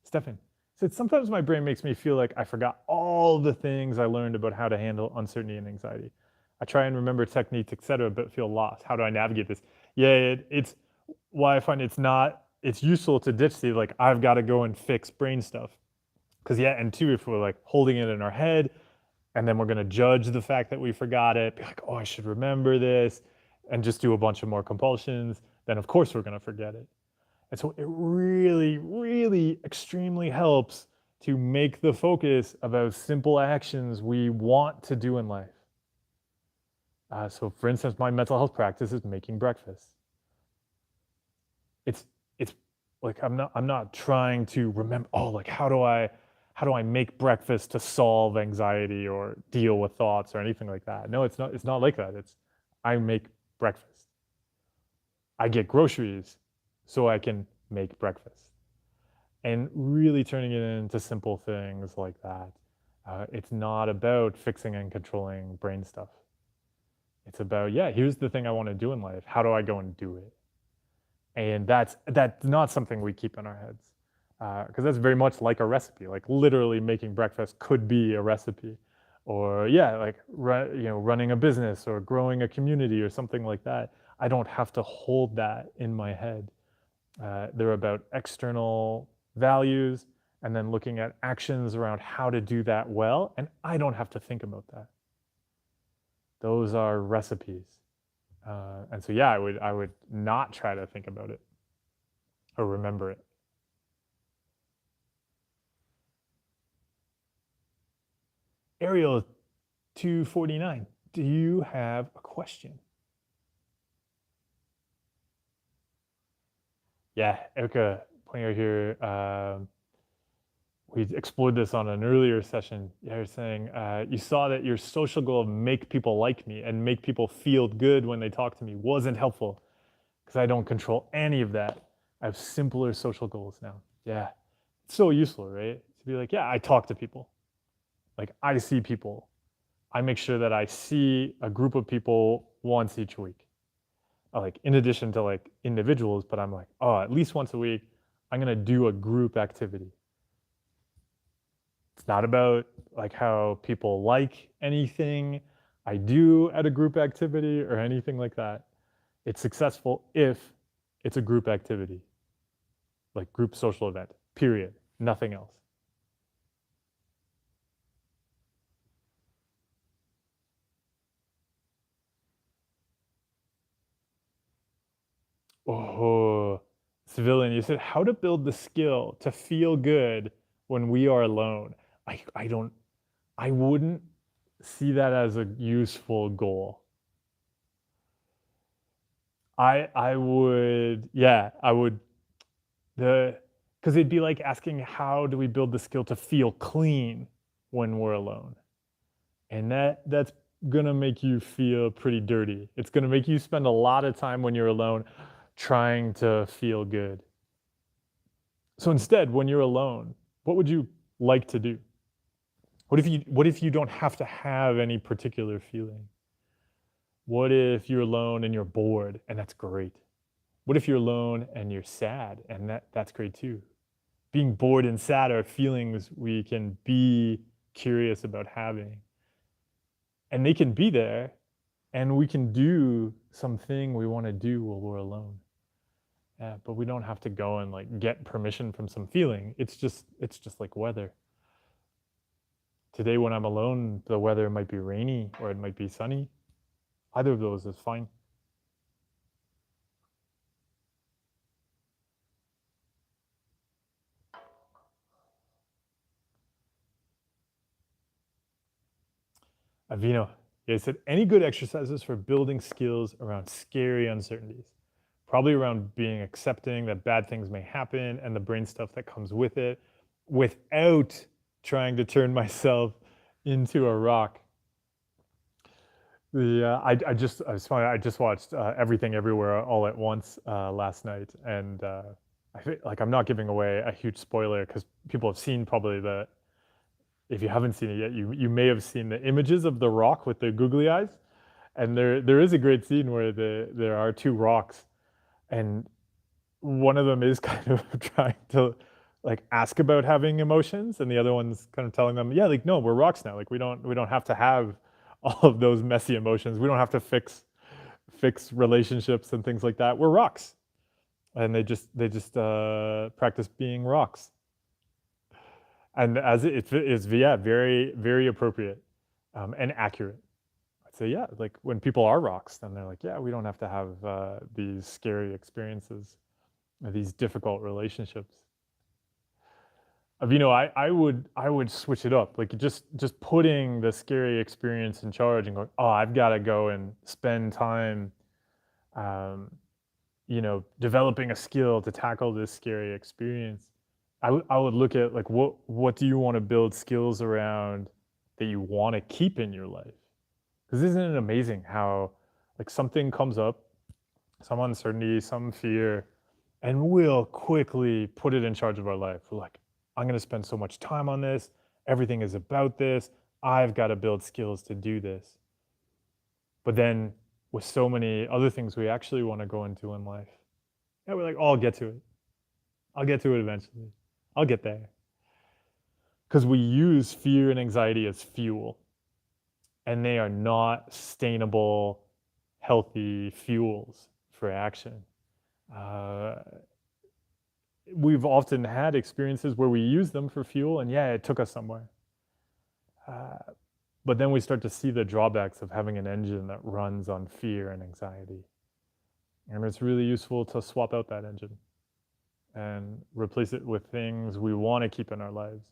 Stefan said, sometimes my brain makes me feel like I forgot all the things I learned about how to handle uncertainty and anxiety. I try and remember techniques, etc., but feel lost. How do I navigate this? It's why I find it's useful to ditch the like, I've got to go and fix brain stuff. Because and two, if we're like holding it in our head and then we're going to judge the fact that we forgot it, be like, oh, I should remember this, and just do a bunch of more compulsions, then of course we're going to forget it. And so it really, really extremely helps to make the focus about simple actions we want to do in life. So for instance, my mental health practice is making breakfast. It's like I'm not trying to remember, oh, like how do I make breakfast to solve anxiety or deal with thoughts or anything like that. No, it's not like that. It's I make breakfast. I get groceries so I can make breakfast. And really turning it into simple things like that. It's not about fixing and controlling brain stuff. It's about, here's the thing I want to do in life. How do I go and do it? And that's not something we keep in our heads. Because that's very much like a recipe. Like literally making breakfast could be a recipe. Or like running a business or growing a community or something like that. I don't have to hold that in my head. They're about external values and then looking at actions around how to do that well. And I don't have to think about that. Those are recipes. And so I would not try to think about it or remember it. Ariel 249, do you have a question? Erica Pointer here. We explored this on an earlier session. You're saying you saw that your social goal of make people like me and make people feel good when they talk to me wasn't helpful because I don't control any of that. I have simpler social goals now. It's so useful, right? To be like, I talk to people. Like I see people. I make sure that I see a group of people once each week. Like in addition to like individuals, but I'm like, oh, at least once a week, I'm gonna do a group activity. It's not about like how people like anything I do at a group activity or anything like that. It's successful if it's a group activity, like group social event, period, nothing else. Oh, civilian, you said how to build the skill to feel good when we are alone. I wouldn't see that as a useful goal. I would, because it'd be like asking how do we build the skill to feel clean when we're alone? And that's gonna make you feel pretty dirty. It's gonna make you spend a lot of time when you're alone trying to feel good. So instead, when you're alone, what would you like to do? What if you don't have to have any particular feeling? What if you're alone and you're bored and that's great? What if you're alone and you're sad and that's great too? Being bored and sad are feelings we can be curious about having. And they can be there and we can do something we want to do while we're alone. But we don't have to go and like get permission from some feeling. It's just like weather. Today when I'm alone, the weather might be rainy or it might be sunny. Either of those is fine. Avino, yeah, he said, any good exercises for building skills around scary uncertainties? Probably around being accepting that bad things may happen and the brain stuff that comes with it without trying to turn myself into a rock. I just watched Everything Everywhere All at Once last night, and I think like I'm not giving away a huge spoiler because people have seen probably the if you haven't seen it yet, you may have seen the images of the rock with the googly eyes, and there is a great scene where there are two rocks, and one of them is kind of trying to like ask about having emotions, and the other one's kind of telling them, yeah, like no, we're rocks now. Like we don't have to have all of those messy emotions. We don't have to fix relationships and things like that. We're rocks, and they just practice being rocks, and as it is, yeah, very very appropriate and accurate. I'd say, yeah, like when people are rocks, then they're like, yeah, we don't have to have these scary experiences, or these difficult relationships. I would switch it up, like just putting the scary experience in charge and going, oh, I've got to go and spend time, um, developing a skill to tackle this scary experience. I would look at like what do you want to build skills around that you want to keep in your life? Because isn't it amazing how like something comes up, some uncertainty, some fear, and we'll quickly put it in charge of our life. We're like, I'm going to spend so much time on this. Everything is about this. I've got to build skills to do this. But then with so many other things we actually want to go into in life, yeah, we're like, oh, I'll get to it. I'll get to it eventually. I'll get there. Because we use fear and anxiety as fuel, and they are not sustainable, healthy fuels for action. Uh, we've often had experiences where we use them for fuel, and yeah, it took us somewhere. Uh, but then we start to see the drawbacks of having an engine that runs on fear and anxiety. And it's really useful to swap out that engine and replace it with things we want to keep in our lives.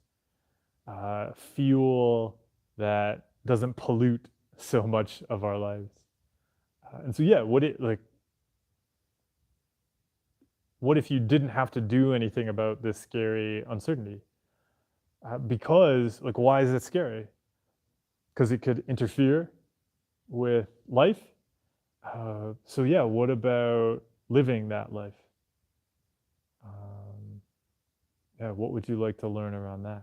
Fuel that doesn't pollute so much of our lives. And so, yeah, what if you didn't have to do anything about this scary uncertainty? Because, like, why is it scary? Because it could interfere with life. So, yeah, what about living that life? Um, yeah, what would you like to learn around that?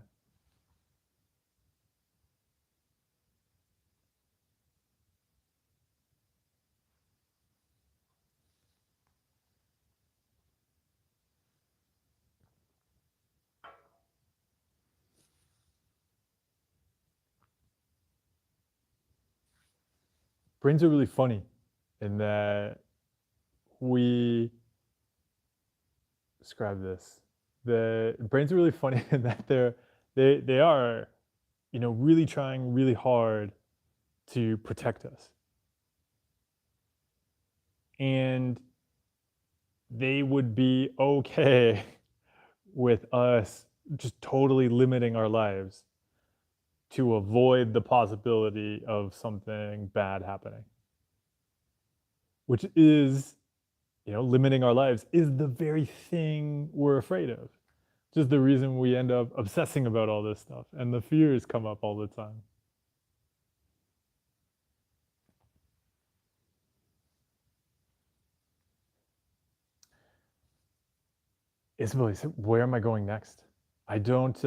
Brains are really funny in that we describe this. The brains are really funny in that they are, really trying really hard to protect us. And they would be okay with us just totally limiting our lives to avoid the possibility of something bad happening, which is, limiting our lives is the very thing we're afraid of. Just the reason we end up obsessing about all this stuff and the fears come up all the time. Isabel, where am I going next? I don't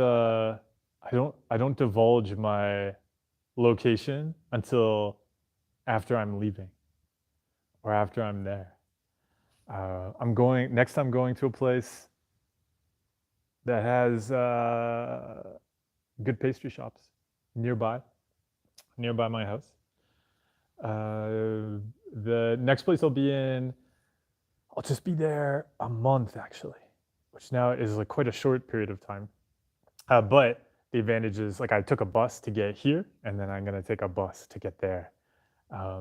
I don't divulge my location until after I'm leaving or after I'm there. I'm going to a place that has good pastry shops nearby, nearby my house. The next place I'll be in, I'll just be there a month actually, which now is like quite a short period of time. But the advantage is like I took a bus to get here, and then I'm gonna take a bus to get there.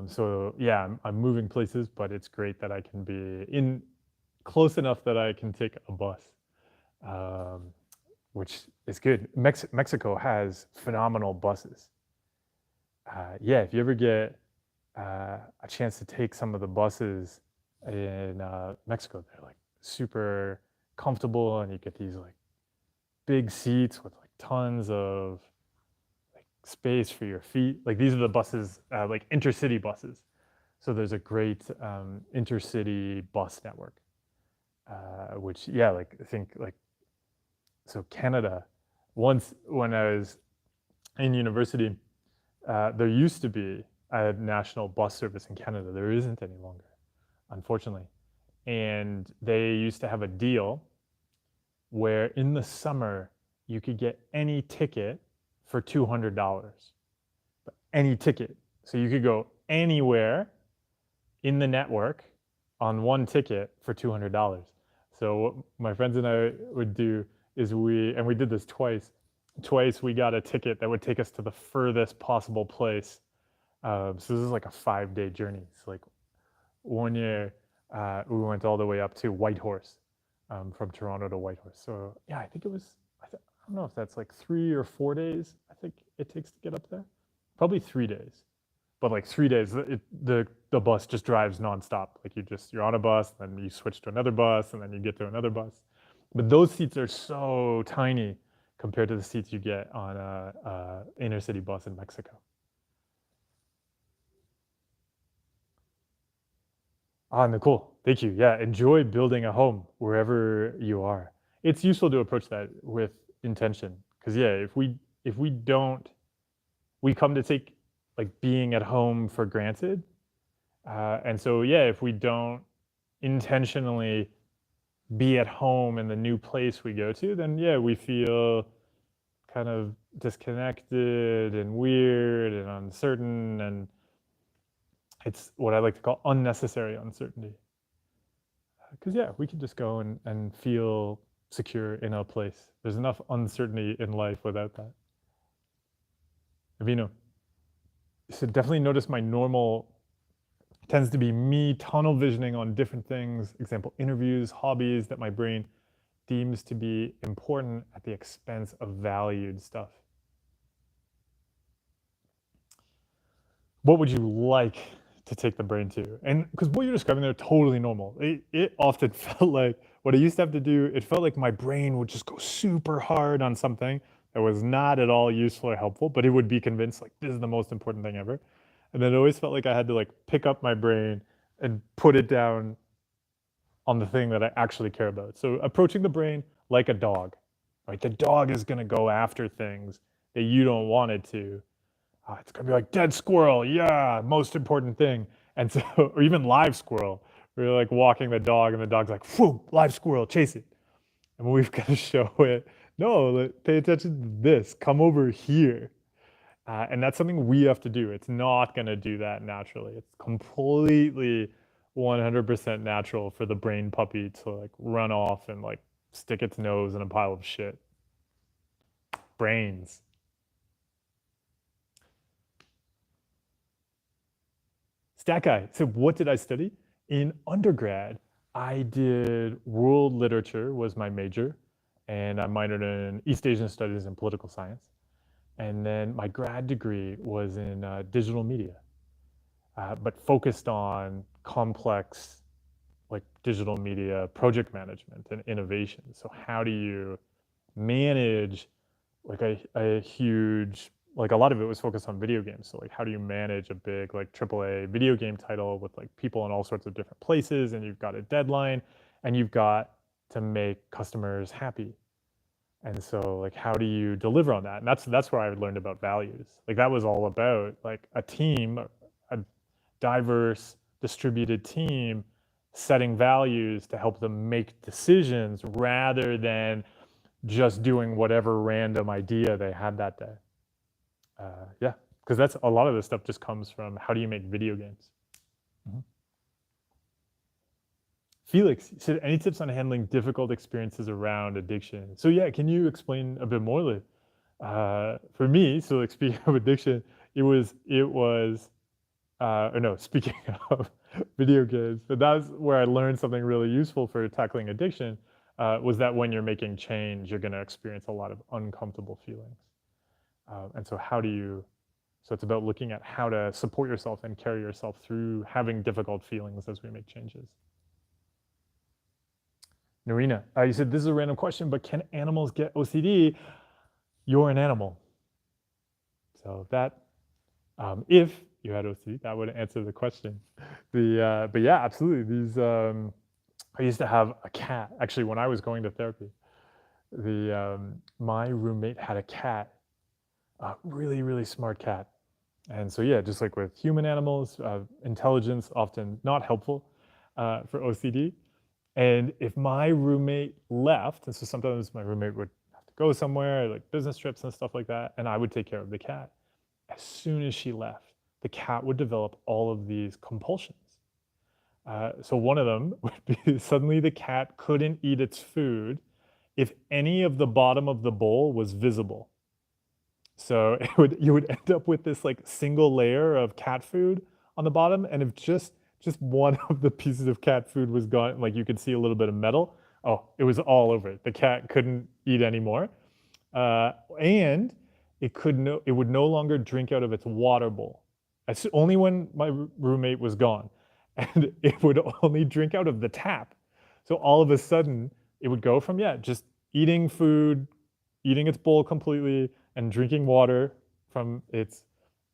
So yeah, I'm moving places, but it's great that I can be in close enough that I can take a bus, um, which is good. Mexico has phenomenal buses. yeah, if you ever get a chance to take some of the buses in Mexico, they're like super comfortable, and you get these like big seats with like tons of like space for your feet. Like these are the buses, like intercity buses. So there's a great intercity bus network, which yeah, like I think like so Canada. Once when I was in university, there used to be a national bus service in Canada. There isn't any longer, unfortunately. And they used to have a deal where in the summer you could get any ticket for $200. Any ticket. So you could go anywhere in the network on one ticket for $200. So what my friends and I would do is we did this twice. Twice we got a ticket that would take us to the furthest possible place. So this is like a 5-day journey. So like one year we went all the way up to Whitehorse, from Toronto to Whitehorse. So yeah, I think it was, I don't know if that's like 3 or 4 days I think it takes to get up there. Probably 3 days. But like 3 days, the bus just drives nonstop. Like you're on a bus, then you switch to another bus, and then you get to another bus. But those seats are so tiny compared to the seats you get on a inner city bus in Mexico. Ah, Nicole, thank you. Yeah, enjoy building a home wherever you are. It's useful to approach that with intention, because yeah, if we don't, we come to take like being at home for granted, and so yeah, if we don't intentionally be at home in the new place we go to, then yeah, we feel kind of disconnected and weird and uncertain, and it's what I like to call unnecessary uncertainty. Because yeah, we can just go and feel secure in a place. There's enough uncertainty in life without that. Avino, so definitely notice my normal tends to be me tunnel visioning on different things, example, interviews, hobbies that my brain deems to be important at the expense of valued stuff. What would you like to take the brain to? And because what you're describing there, totally normal. It often felt like what I used to have to do, it felt like my brain would just go super hard on something that was not at all useful or helpful, but it would be convinced like this is the most important thing ever. And then it always felt like I had to like pick up my brain and put it down on the thing that I actually care about. So approaching the brain like a dog, right? The dog is going to go after things that you don't want it to. It's going to be like dead squirrel, yeah, most important thing. And so, or even live squirrel, where you're like walking the dog and the dog's like, whoo, live squirrel, chase it. And we've got to show it, no, pay attention to this, come over here. And that's something we have to do. It's not going to do that naturally. It's completely 100% natural for the brain puppy to like run off and like stick its nose in a pile of shit. Brains. Stat guy. So what did I study? In undergrad, I did world literature was my major, and I minored in East Asian studies and political science. And then my grad degree was in digital media, but focused on complex like digital media project management and innovation. So how do you manage like a huge, like a lot of it was focused on video games. So like how do you manage a big like AAA video game title with like people in all sorts of different places, and you've got a deadline and you've got to make customers happy. And so like how do you deliver on that? And that's where I learned about values. Like that was all about like a team, a diverse, distributed team setting values to help them make decisions rather than just doing whatever random idea they had that day. Yeah, because that's a lot of this stuff just comes from how do you make video games. Mhm. Felix said, any tips on handling difficult experiences around addiction? So yeah, can you explain a bit more? Like, for me, so like speaking of addiction, it was or no, speaking of video games, but that's where I learned something really useful for tackling addiction, was that when you're making change, you're going to experience a lot of uncomfortable feelings. And so how do you So it's about looking at how to support yourself and carry yourself through having difficult feelings as we make changes. Narina, you said this is a random question, but can animals get OCD? You're an animal. So that, if you had OCD, that would answer the question. But yeah, absolutely. These, I used to have a cat. Actually, when I was going to therapy, my roommate had a cat, a really, really smart cat. And so, yeah, just like with human animals, intelligence often not helpful for OCD. And if my roommate left, and so sometimes my roommate would have to go somewhere, like business trips and stuff like that, and I would take care of the cat. As soon as she left, the cat would develop all of these compulsions. So one of them would be suddenly the cat couldn't eat its food if any of the bottom of the bowl was visible. So you would end up with this like single layer of cat food on the bottom, and if just one of the pieces of cat food was gone, like you could see a little bit of metal, oh, it was all over it. The cat couldn't eat anymore, and it would no longer drink out of its water bowl. Only when my roommate was gone, and it would only drink out of the tap. So all of a sudden, it would go from just eating food, eating its bowl completely, and drinking water from its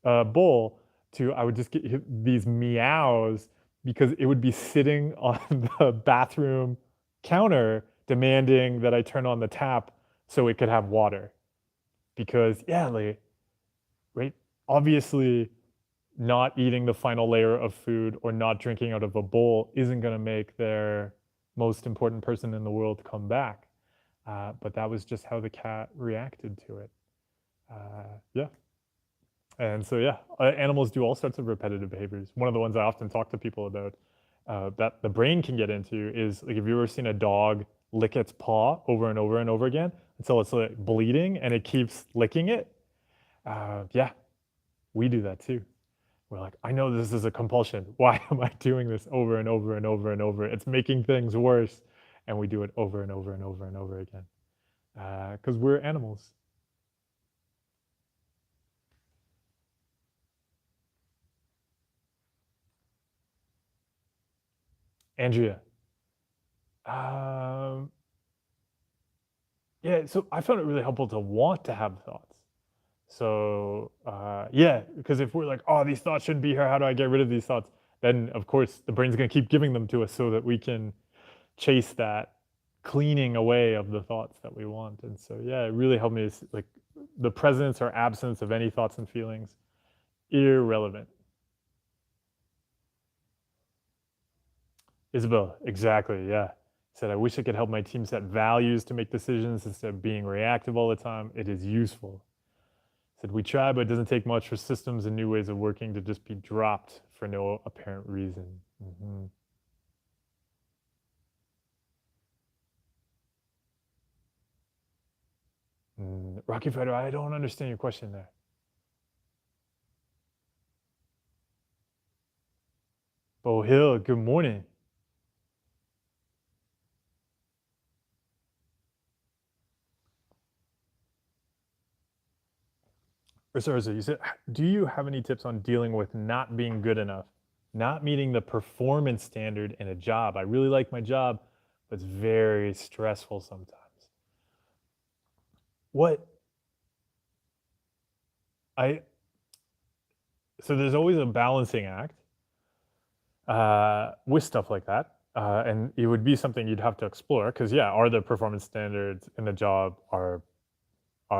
bowl to I would just get these meows because it would be sitting on the bathroom counter demanding that I turn on the tap so it could have water. Because like, right, obviously not eating the final layer of food or not drinking out of a bowl isn't going to make their most important person in the world come back. But that was just how the cat reacted to it. Yeah. And so, animals do all sorts of repetitive behaviors. One of the ones I often talk to people about that the brain can get into is like, have you ever seen a dog lick its paw over and over and over again until it's like bleeding and it keeps licking it? Yeah, we do that too. We're like, I know this is a compulsion. Why am I doing this over and over and over and over? It's making things worse. And we do it over and over and over and over again. Because we're animals. Andrea. Um, yeah, so I found it really helpful to want to have thoughts. So yeah, because if we're like, oh, these thoughts shouldn't be here, how do I get rid of these thoughts? Then of course the brain's gonna keep giving them to us so that we can chase that cleaning away of the thoughts that we want. And so yeah, it really helped me like the presence or absence of any thoughts and feelings, irrelevant. Isabel, exactly, yeah. Said, I wish I could help my team set values to make decisions instead of being reactive all the time. It is useful. Said, we try, but it doesn't take much for systems and new ways of working to just be dropped for no apparent reason. Mm-hmm. Rocky Fighter, I don't understand your question there. Bo Hill, good morning. Or sorry, so you said, do you have any tips on dealing with not being good enough, not meeting the performance standard in a job? I really like my job, but it's very stressful sometimes. What I so there's always a balancing act with stuff like that. And it would be something you'd have to explore because are the performance standards in the job are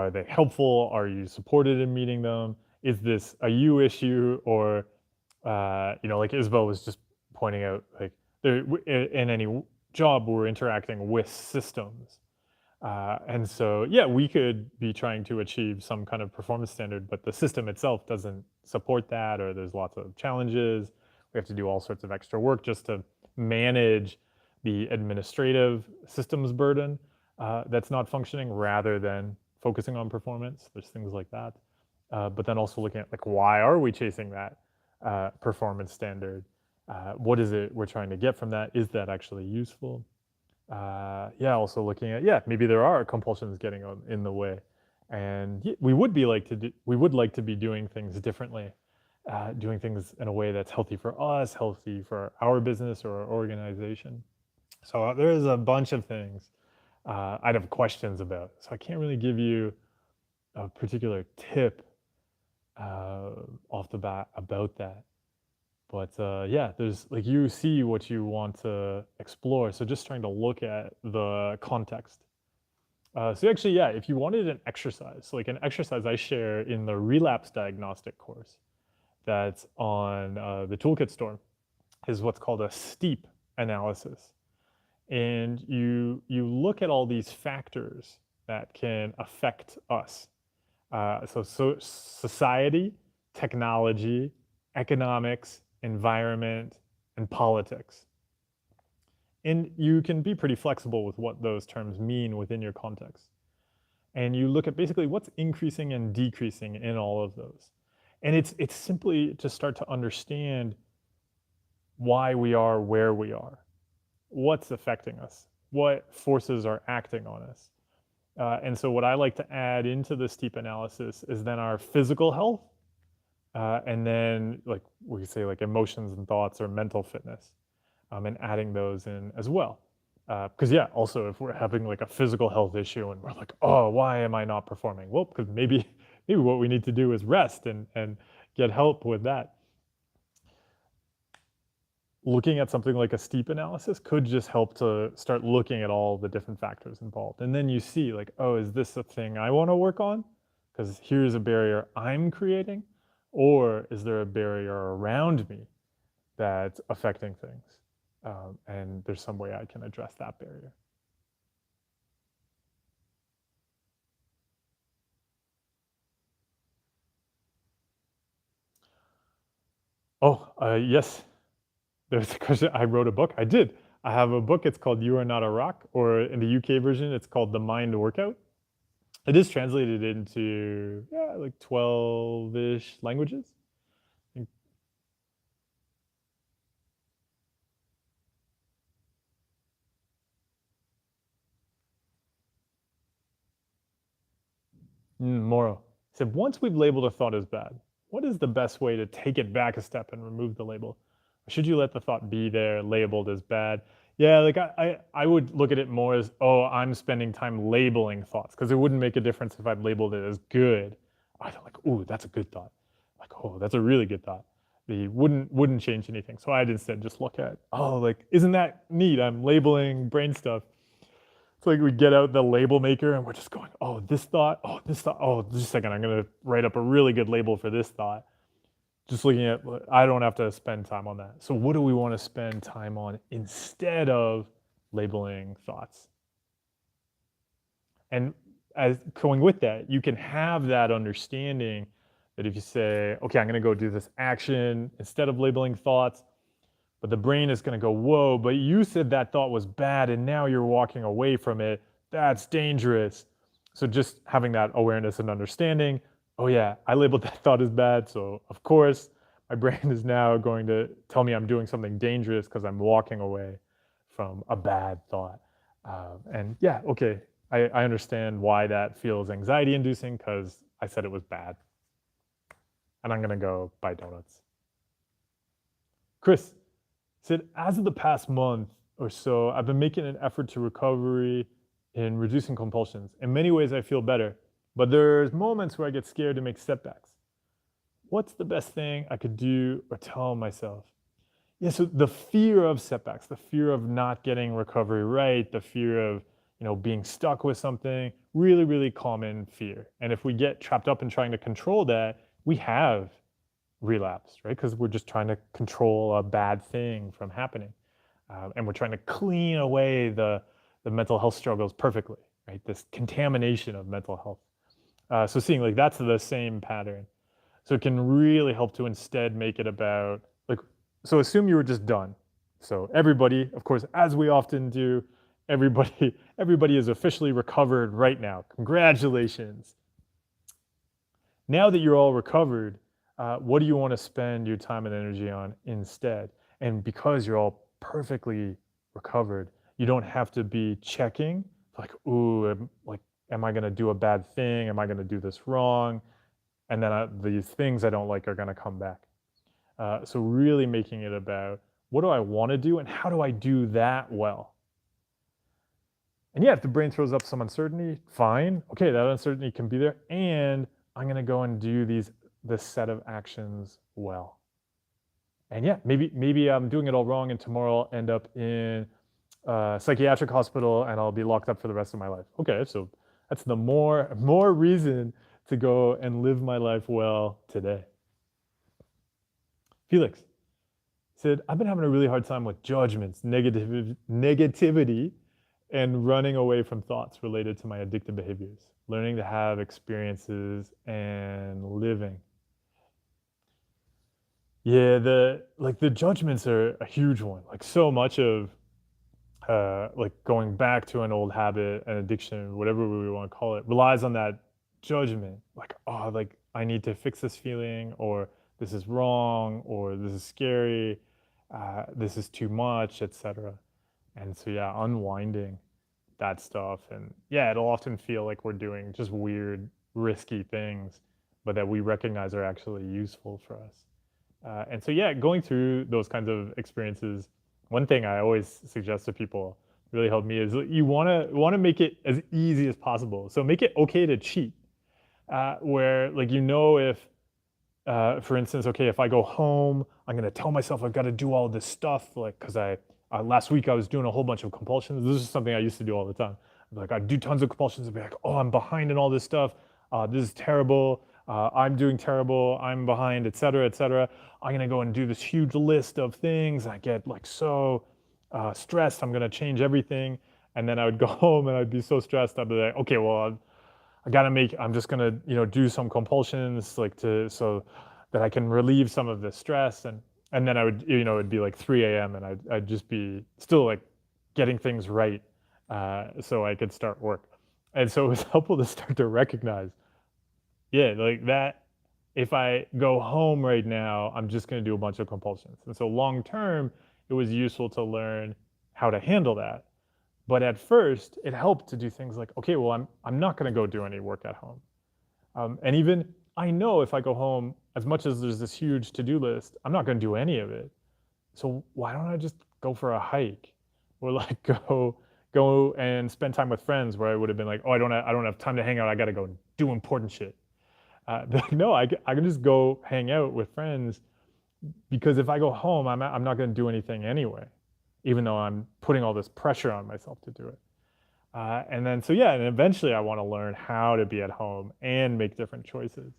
they helpful? Are you supported in meeting them? Is this a you issue or like Isabel was just pointing out, like in any job we're interacting with systems. And so, we could be trying to achieve some kind of performance standard, but the system itself doesn't support that, or there's lots of challenges. We have to do all sorts of extra work just to manage the administrative systems burden that's not functioning rather than focusing on performance. There's things like that. But then also looking at like, why are we chasing that performance standard? What is it we're trying to get from that? Is that actually useful? Also looking at maybe there are compulsions getting in the way, And we would like to be doing things differently, doing things in a way that's healthy for us, healthy for our business or our organization. So there is a bunch of things I'd have questions about. So I can't really give you a particular tip uh, off the bat about that. But yeah, there's like you see what you want to explore. So just trying to look at the context. So actually, yeah, if you wanted an exercise, like an exercise I share in the relapse diagnostic course that's on the toolkit store, is what's called a steep analysis. And you look at all these factors that can affect us. So society, technology, economics, environment, and politics. And you can be pretty flexible with what those terms mean within your context. And you look at basically what's increasing and decreasing in all of those. And it's simply to start to understand why we are where we are, what's affecting us, what forces are acting on us. And so what I like to add into the steep analysis is then our physical health, and then like we say like emotions and thoughts or mental fitness, and adding those in as well. Because yeah, also if we're having like a physical health issue and we're like, oh, why am I not performing? Well, because maybe what we need to do is rest and get help with that. Looking at something like a steep analysis could just help to start looking at all the different factors involved. And then you see like, oh, is this a thing I want to work on? Because here's a barrier I'm creating. Or is there a barrier around me that's affecting things? And there's some way I can address that barrier. Oh, yes. There's a question. I wrote a book. I did. I have a book. It's called You Are Not a Rock, or in the UK version, it's called The Mind Workout. It is translated into yeah, like 12-ish languages. Moral. So once we've labeled a thought as bad, what is the best way to take it back a step and remove the label? Or should you let the thought be there, labeled as bad? Yeah, like I would look at it more as, oh, I'm spending time labeling thoughts because it wouldn't make a difference if I'd labeled it as good. I thought like, ooh, that's a good thought. Like, oh, that's a really good thought. The wouldn't change anything. So I'd instead just look at, oh, like, isn't that neat? I'm labeling brain stuff. It's like we get out the label maker and we're just going, oh, this thought, oh, just a second, I'm gonna write up a really good label for this thought. Just looking at, I don't have to spend time on that. So what do we want to spend time on instead of labeling thoughts? And as going with that, you can have that understanding that if you say, okay, I'm gonna go do this action instead of labeling thoughts, but the brain is going to go, whoa, but you said that thought was bad and now you're walking away from it. That's dangerous. So just having that awareness and understanding, oh yeah, I labeled that thought as bad. So of course, my brain is now going to tell me I'm doing something dangerous because I'm walking away from a bad thought. And yeah, okay, I understand why that feels anxiety inducing because I said it was bad. And I'm going to go buy donuts. Chris, said, as of the past month or so, I've been making an effort to recovery in reducing compulsions. In many ways, I feel better, but there's moments where I get scared to make setbacks. What's the best thing I could do or tell myself? Yeah, so the fear of setbacks, the fear of not getting recovery right, the fear of being stuck with something, really, really common fear. And if we get trapped up in trying to control that, we have relapse, right? Because we're just trying to control a bad thing from happening. And we're trying to clean away the mental health struggles perfectly, right? This contamination of mental health. So seeing like that's the same pattern. So it can really help to instead make it about like, so assume you were just done. So everybody, of course, as we often do, everybody is officially recovered right now. Congratulations. Now that you're all recovered, what do you want to spend your time and energy on instead? And because you're all perfectly recovered, you don't have to be checking like, ooh, am I going to do a bad thing? Am I going to do this wrong? And then these things I don't like are going to come back. So really making it about what do I want to do and how do I do that well? And yeah, if the brain throws up some uncertainty, fine. Okay, that uncertainty can be there. And I'm going to go and do this set of actions well. And yeah, maybe I'm doing it all wrong, and tomorrow I'll end up in a psychiatric hospital and I'll be locked up for the rest of my life. Okay, so that's the more reason to go and live my life well today. Felix said, I've been having a really hard time with judgments, negativity, and running away from thoughts related to my addictive behaviors, learning to have experiences and living. Yeah, the judgments are a huge one. Like so much of like going back to an old habit, an addiction, whatever we want to call it, relies on that judgment. Like, oh, like I need to fix this feeling, or this is wrong, or this is scary, this is too much, etc. And so yeah, unwinding that stuff, and yeah, it'll often feel like we're doing just weird, risky things, but that we recognize are actually useful for us. And so yeah, going through those kinds of experiences, one thing I always suggest to people really helped me is you want to make it as easy as possible. So make it okay to cheat, where like if for instance, okay, if I go home, I'm gonna tell myself I've got to do all this stuff, like because I last week I was doing a whole bunch of compulsions. This is something I used to do all the time. Like I'd do tons of compulsions and be like, oh, I'm behind in all this stuff. This is terrible. I'm doing terrible. I'm behind, etc., etc. I'm gonna go and do this huge list of things. I get like so stressed. I'm gonna change everything, and then I would go home and I'd be so stressed. I'd be like, okay, well, I'm just gonna, do some compulsions like so that I can relieve some of the stress, and then I would, it'd be like 3 a.m. and I'd just be still like getting things right, so I could start work. And so it was helpful to start to recognize, yeah, like that. If I go home right now, I'm just gonna do a bunch of compulsions. And so long term, it was useful to learn how to handle that. But at first, it helped to do things like, okay, well, I'm not going to go do any work at home. And even I know if I go home, as much as there's this huge to-do list, I'm not going to do any of it. So why don't I just go for a hike, or like go and spend time with friends, where I would have been like, oh, I don't have time to hang out. I got to go do important shit. No, I can just go hang out with friends, because if I go home, I'm not going to do anything anyway, even though I'm putting all this pressure on myself to do it. And then, so yeah, and eventually I want to learn how to be at home and make different choices.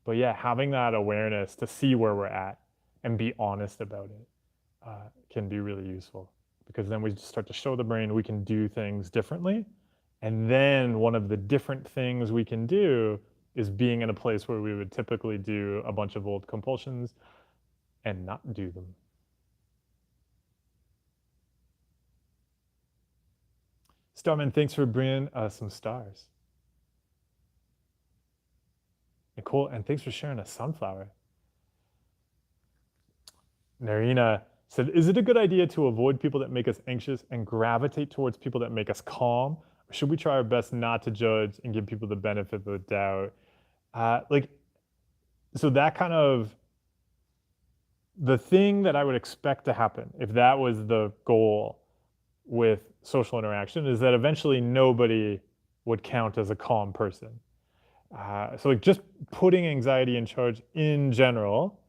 But yeah, having that awareness to see where we're at and be honest about it can be really useful, because then we just start to show the brain we can do things differently. And then one of the different things we can do is being in a place where we would typically do a bunch of old compulsions and not do them. Starman, thanks for bringing some stars. Nicole, and thanks for sharing a sunflower. Narina said, is it a good idea to avoid people that make us anxious and gravitate towards people that make us calm? Or should we try our best not to judge and give people the benefit of the doubt? So that kind of, the thing that I would expect to happen, if that was the goal with social interaction, is that eventually nobody would count as a calm person. So like just putting anxiety in charge in general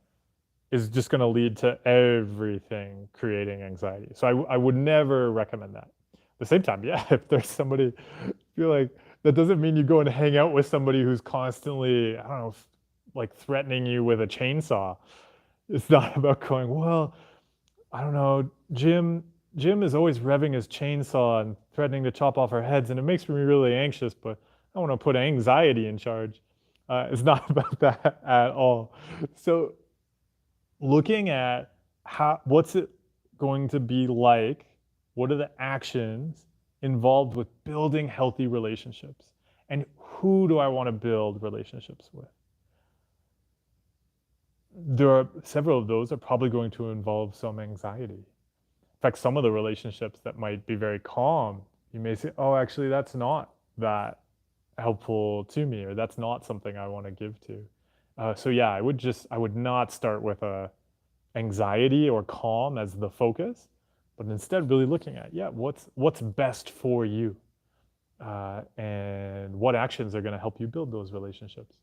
is just going to lead to everything creating anxiety. So I would never recommend that. At the same time, yeah, if there's somebody, feel like that doesn't mean you go and hang out with somebody who's constantly, I don't know, like threatening you with a chainsaw. It's not about going, well, I don't know, Jim is always revving his chainsaw and threatening to chop off our heads, and it makes me really anxious, but I want to put anxiety in charge. It's not about that at all. So looking at what's it going to be like, what are the actions involved with building healthy relationships, and who do I want to build relationships with? There are several of those are probably going to involve some anxiety. In fact, some of the relationships that might be very calm, you may say, oh, actually, that's not that helpful to me, or that's not something I want to give to. So yeah, I would not start with anxiety or calm as the focus, but instead really looking at, yeah, what's best for you, and what actions are going to help you build those relationships.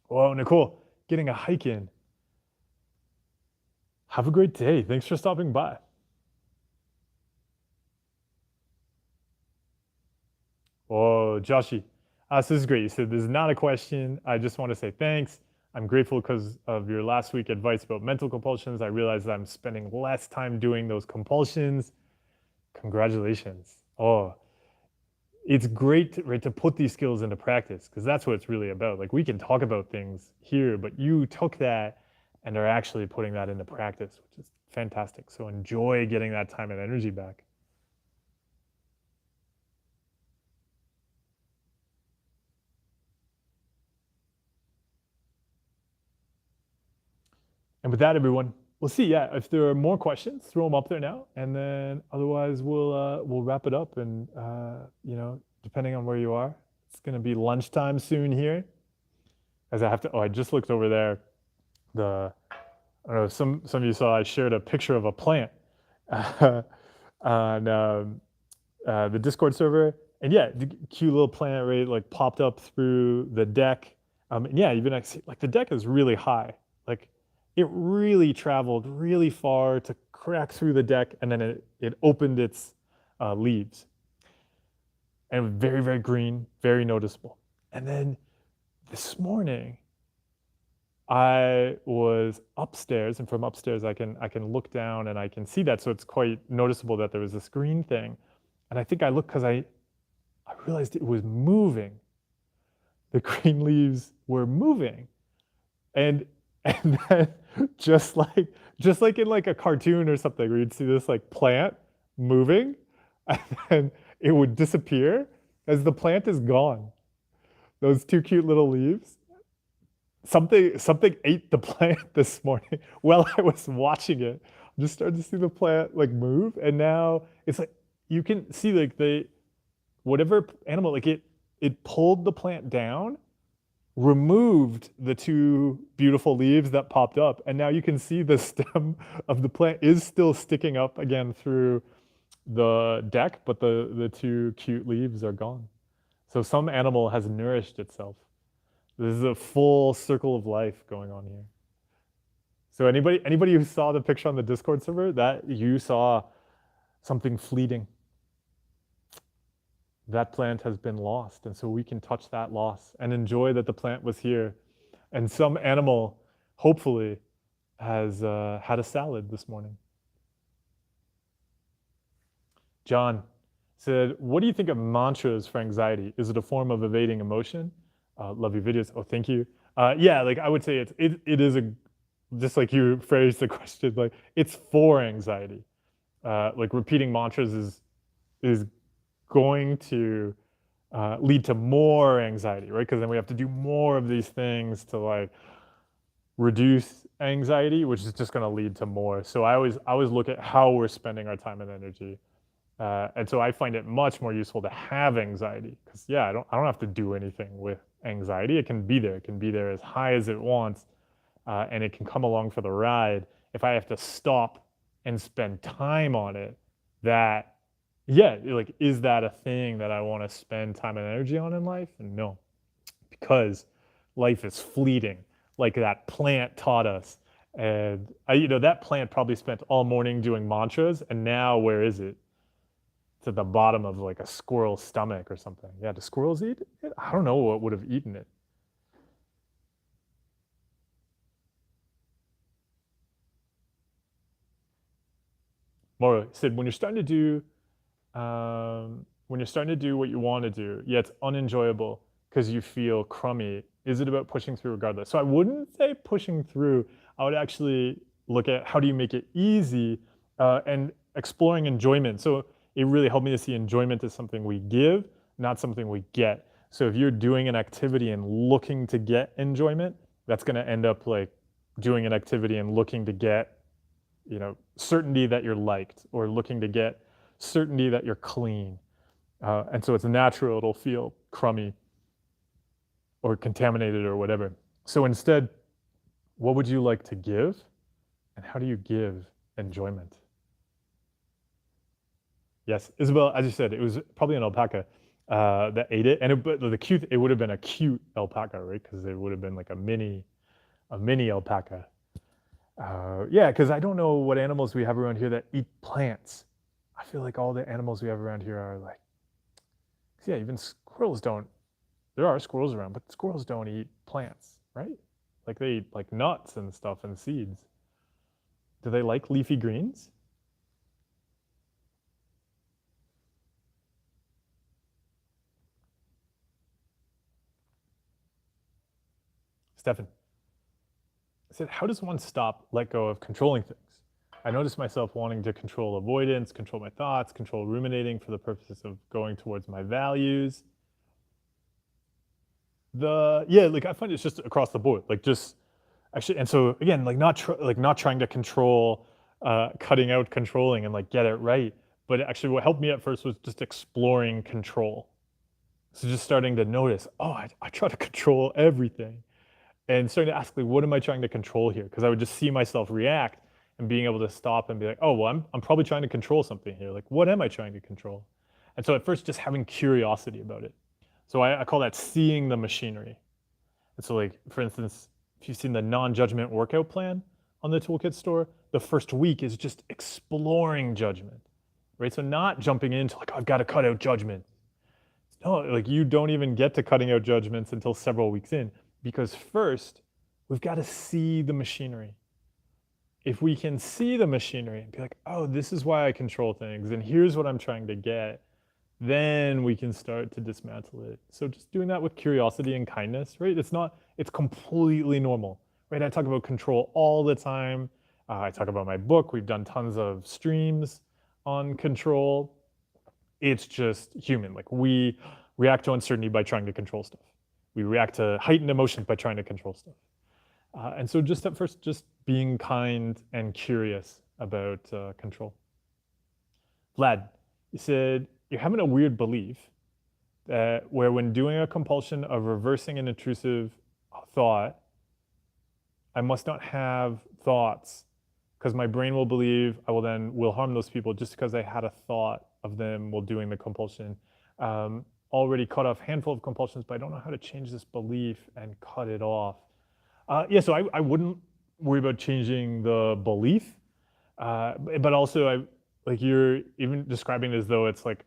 Whoa, Nicole, getting a hike in. Have a great day. Thanks for stopping by. Oh, Joshy. So this is great. You said this is not a question. I just want to say thanks. I'm grateful because of your last week advice about mental compulsions. I realized that I'm spending less time doing those compulsions. Congratulations. Oh, it's great to, right, to put these skills into practice, because that's what it's really about. Like, we can talk about things here, but you took that and are actually putting that into practice, which is fantastic. So enjoy getting that time and energy back. And with that, everyone, we'll see. Yeah, if there are more questions, throw them up there now, and then otherwise we'll wrap it up. And depending on where you are, it's gonna be lunchtime soon here. As I have to. Oh, I just looked over there. The I don't know. Some of you saw I shared a picture of a plant on the Discord server, and yeah, the cute little plant, right, like popped up through the deck. And yeah, even I see, like, the deck is really high. Like, it really traveled really far to crack through the deck, and then it opened its leaves, and it was very, very green, very noticeable. And then this morning, I was upstairs, and from upstairs I can look down and I can see that, so it's quite noticeable that there was this green thing. And I think I looked because I realized it was moving. The green leaves were moving, and and then just like in like a cartoon or something, where you'd see this like plant moving, and then it would disappear as the plant is gone. Those two cute little leaves. Something ate the plant this morning while I was watching it. I just started to see the plant like move, and now it's like you can see like the whatever animal, like it pulled the plant down, removed the two beautiful leaves that popped up, and now you can see the stem of the plant is still sticking up again through the deck, but the two cute leaves are gone. So some animal has nourished itself. This is a full circle of life going on here. So anybody who saw the picture on the Discord server, that you saw something fleeting. That plant has been lost, and so we can touch that loss and enjoy that the plant was here. And some animal, hopefully, has had a salad this morning. John said, what do you think of mantras for anxiety? Is it a form of evading emotion? Love your videos. Oh, thank you. Yeah, like, I would say it is just like you phrased the question, like, it's for anxiety. Like, repeating mantras is going to lead to more anxiety, right? Because then we have to do more of these things to like reduce anxiety, which is just going to lead to more. So I always look at how we're spending our time and energy. And so I find it much more useful to have anxiety, because yeah, I don't have to do anything with anxiety. It can be there. It can be there as high as it wants, and it can come along for the ride. If I have to stop and spend time on it, that, yeah, like, is that a thing that I want to spend time and energy on in life? And no, because life is fleeting, like that plant taught us. And that plant probably spent all morning doing mantras, and now where is it? It's at the bottom of like a squirrel's stomach or something. Yeah, do squirrels eat it? I don't know what would have eaten it. Moro said, when you're starting to do what you want to do, yet it's unenjoyable because you feel crummy, is it about pushing through regardless? So I wouldn't say pushing through. I would actually look at how do you make it easy, and exploring enjoyment. So it really helped me to see enjoyment as something we give, not something we get. So if you're doing an activity and looking to get enjoyment, that's going to end up like doing an activity and looking to get certainty that you're liked, or looking to get certainty that you're clean. And so it's natural it'll feel crummy or contaminated or whatever. So instead, what would you like to give? And how do you give enjoyment? Yes, Isabel, as you said, it was probably an alpaca that ate it, and but it would have been a cute alpaca, right? Because it would have been like a mini alpaca. Yeah, because I don't know what animals we have around here that eat plants. I feel like all the animals we have around here are like, yeah, even squirrels don't. There are squirrels around, but squirrels don't eat plants, right? Like they eat like nuts and stuff and seeds. Do they like leafy greens? Stefan, I said, how does one stop, let go of controlling things? I notice myself wanting to control avoidance, control my thoughts, control ruminating for the purpose of going towards my values. Yeah, like I find it's just across the board, like just actually, and so again, like not trying to control, cutting out controlling and like get it right. But actually, what helped me at first was just exploring control. So just starting to notice, oh, I try to control everything, and starting to ask, like, what am I trying to control here? Because I would just see myself react, and being able to stop and be like, oh, well, I'm probably trying to control something here. Like, what am I trying to control? And so at first, just having curiosity about it. So I call that seeing the machinery. And so, like, for instance, if you've seen the non-judgment workout plan on the toolkit store, the first week is just exploring judgment, right? So not jumping into like, I've got to cut out judgment. No, like you don't even get to cutting out judgments until several weeks in, because first we've got to see the machinery. If we can see the machinery and be like, oh, this is why I control things, and here's what I'm trying to get, then we can start to dismantle it. So just doing that with curiosity and kindness, right? It's completely normal, right? I talk about control all the time. I talk about my book. We've done tons of streams on control. It's just human. Like we react to uncertainty by trying to control stuff. We react to heightened emotions by trying to control stuff. And so just at first, just being kind and curious about control. Vlad, you said, you're having a weird belief that where when doing a compulsion of reversing an intrusive thought, I must not have thoughts because my brain will believe I will harm those people just because I had a thought of them while doing the compulsion. Already cut off a handful of compulsions, but I don't know how to change this belief and cut it off. Yeah, so I wouldn't worry about changing the belief, but also like you're even describing it as though it's like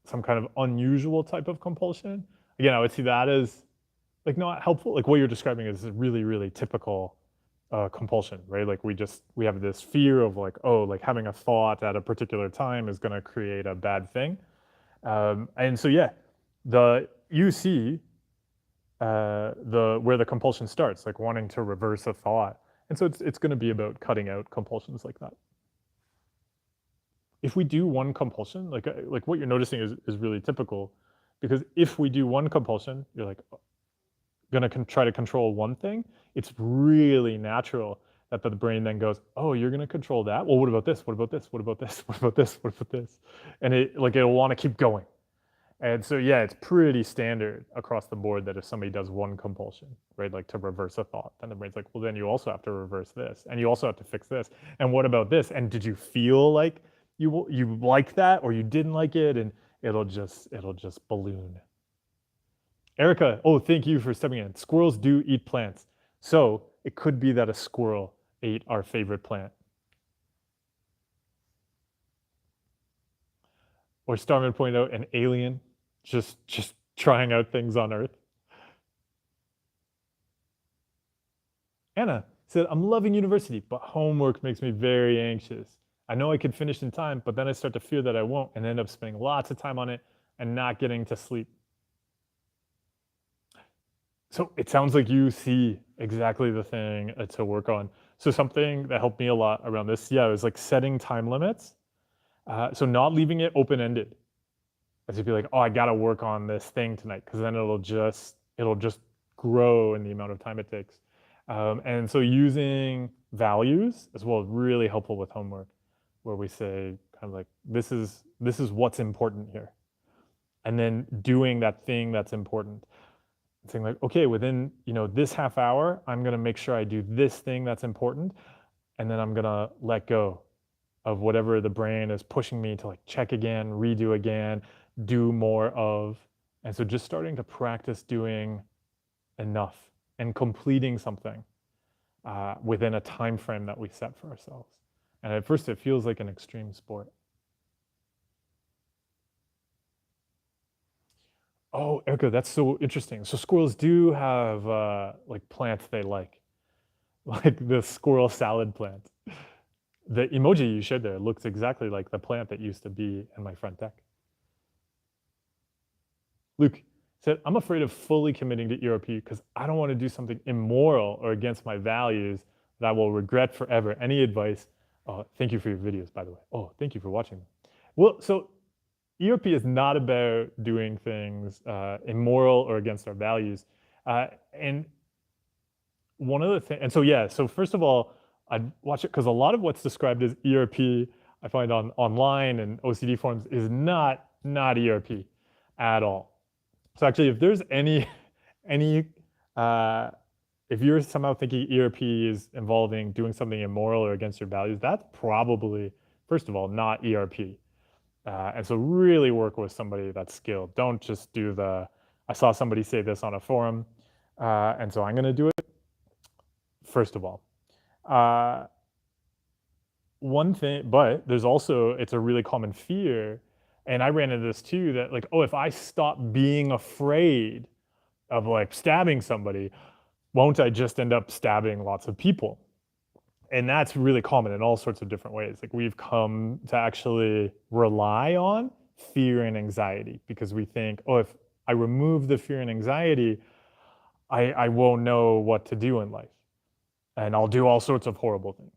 some kind of unusual type of compulsion. Again, I would see that as like not helpful. Like what you're describing is a really, really typical compulsion, right? Like we have this fear of like, oh, like having a thought at a particular time is going to create a bad thing. And so yeah, you see where the compulsion starts, like wanting to reverse a thought, and so it's going to be about cutting out compulsions like that. If we do one compulsion, like what you're noticing is really typical, because if we do one compulsion, you're like going to try to control one thing. It's really natural that the brain then goes, oh, you're going to control that. Well, what about this? What about this? What about this? What about this? What about this? And it'll want to keep going. And so, yeah, it's pretty standard across the board that if somebody does one compulsion, right, like to reverse a thought, then the brain's like, well, then you also have to reverse this, and you also have to fix this. And what about this? And did you feel like you like that, or you didn't like it? And it'll just balloon. Erica, oh, thank you for stepping in. Squirrels do eat plants. So it could be that a squirrel ate our favorite plant. Or Starman pointed out an alien just trying out things on Earth. Anna said, I'm loving university, but homework makes me very anxious. I know I could finish in time, but then I start to fear that I won't and end up spending lots of time on it and not getting to sleep. So it sounds like you see exactly the thing to work on. So something that helped me a lot around this, yeah, is like setting time limits. So not leaving it open-ended. As if you're like, oh, I got to work on this thing tonight, because then it'll just grow in the amount of time it takes. And so using values as well is really helpful with homework, where we say kind of like this is what's important here, and then doing that thing that's important. Saying like, okay, within this half hour, I'm gonna make sure I do this thing that's important, and then I'm gonna let go of whatever the brain is pushing me to like check again, redo again, do more of. And so just starting to practice doing enough and completing something within a time frame that we set for ourselves. And at first, it feels like an extreme sport. Oh, Erica, that's so interesting. So squirrels do have like plants they like, like the squirrel salad plant. The emoji you shared there looks exactly like the plant that used to be in my front deck. Luke said, I'm afraid of fully committing to ERP because I don't want to do something immoral or against my values that I will regret forever. Any advice? Thank you for your videos, by the way. Oh, thank you for watching them. Well, so ERP is not about doing things immoral or against our values. And one of the things, and so yeah, so first of all, I'd watch it because a lot of what's described as ERP I find on online and OCD forums is not ERP at all. So actually, if there's any uh, if you're somehow thinking ERP is involving doing something immoral or against your values, that's probably first of all not ERP. And so really work with somebody that's skilled. Don't just do the I saw somebody say this on a forum, and so I'm going to do it. First of all, uh, one thing, but there's also it's a really common fear, and I ran into this too. That like, oh, if I stop being afraid of like stabbing somebody, won't I just end up stabbing lots of people? And that's really common in all sorts of different ways. Like we've come to actually rely on fear and anxiety because we think, oh, if I remove the fear and anxiety, I won't know what to do in life and I'll do all sorts of horrible things.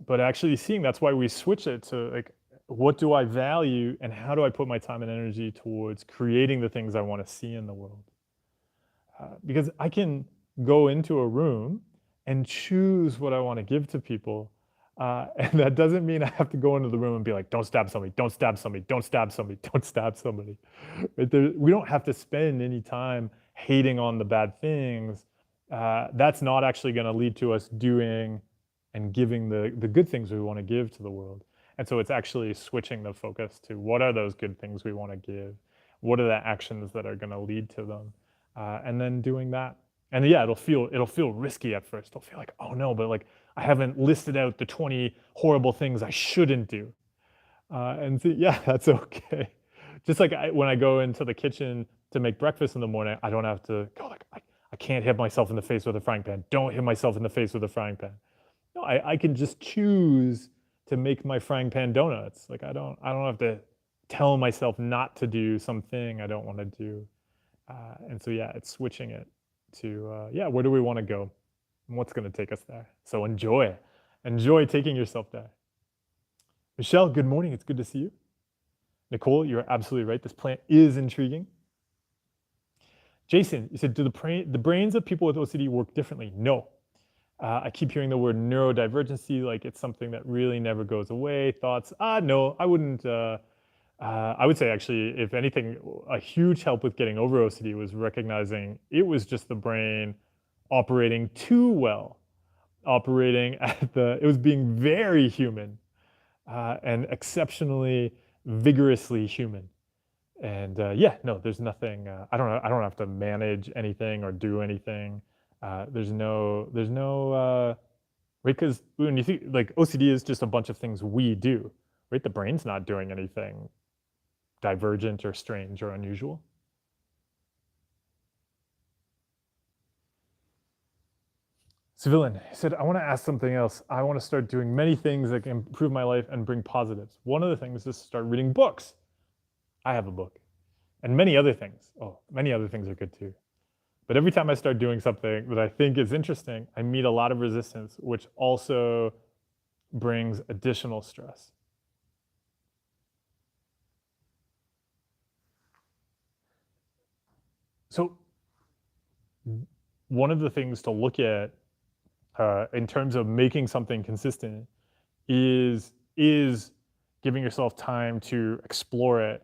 But actually seeing that's why we switch it to like, what do I value and how do I put my time and energy towards creating the things I want to see in the world? Because I can go into a room and choose what I want to give to people. And that doesn't mean I have to go into the room and be like, don't stab somebody, don't stab somebody, don't stab somebody, don't stab somebody. Right there, we don't have to spend any time hating on the bad things. That's not actually going to lead to us doing and giving the good things we want to give to the world. And so it's actually switching the focus to what are those good things we want to give? What are the actions that are going to lead to them? And then doing that. And yeah, it'll feel risky at first. It'll feel like, oh no, but like I haven't listed out the 20 horrible things I shouldn't do. And see, yeah, that's okay. Just like when I go into the kitchen to make breakfast in the morning, I don't have to go like I can't hit myself in the face with a frying pan. Don't hit myself in the face with a frying pan. No, I can just choose to make my frying pan donuts. Like I don't have to tell myself not to do something I don't want to do. And so, yeah, it's switching it to, yeah, where do we want to go? And what's going to take us there? So enjoy taking yourself there. Michelle, good morning. It's good to see you. Nicole, you're absolutely right. This plant is intriguing. Jason, you said, do the brains of people with OCD work differently? No. I keep hearing the word neurodivergency, like it's something that really never goes away. Thoughts? No, I wouldn't. I would say actually, if anything, a huge help with getting over OCD was recognizing it was just the brain operating too well, operating at it was being very human and exceptionally vigorously human. And yeah, no, there's nothing. I don't have to manage anything or do anything. There's no, right? Because when you think like OCD is just a bunch of things we do, right? The brain's not doing anything divergent or strange or unusual. Civilian said, I want to ask something else. I want to start doing many things that can improve my life and bring positives. One of the things is to start reading books. I have a book. And many other things. Oh, many other things are good too. But every time I start doing something that I think is interesting, I meet a lot of resistance, which also brings additional stress. So one of the things to look at in terms of making something consistent is giving yourself time to explore it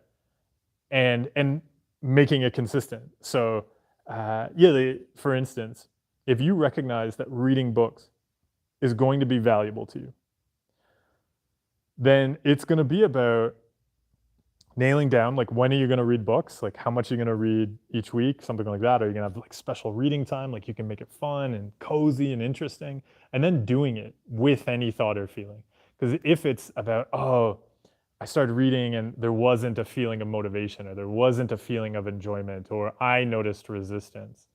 and making it consistent. So yeah, for instance, if you recognize that reading books is going to be valuable to you, then it's going to be about nailing down, like, when are you gonna read books? Like, how much are you gonna read each week? Something like that. Are you gonna have, like, special reading time? Like, you can make it fun and cozy and interesting, and then doing it with any thought or feeling. Because if it's about, "Oh, I started reading and there wasn't a feeling of motivation, or there wasn't a feeling of enjoyment, or I noticed resistance."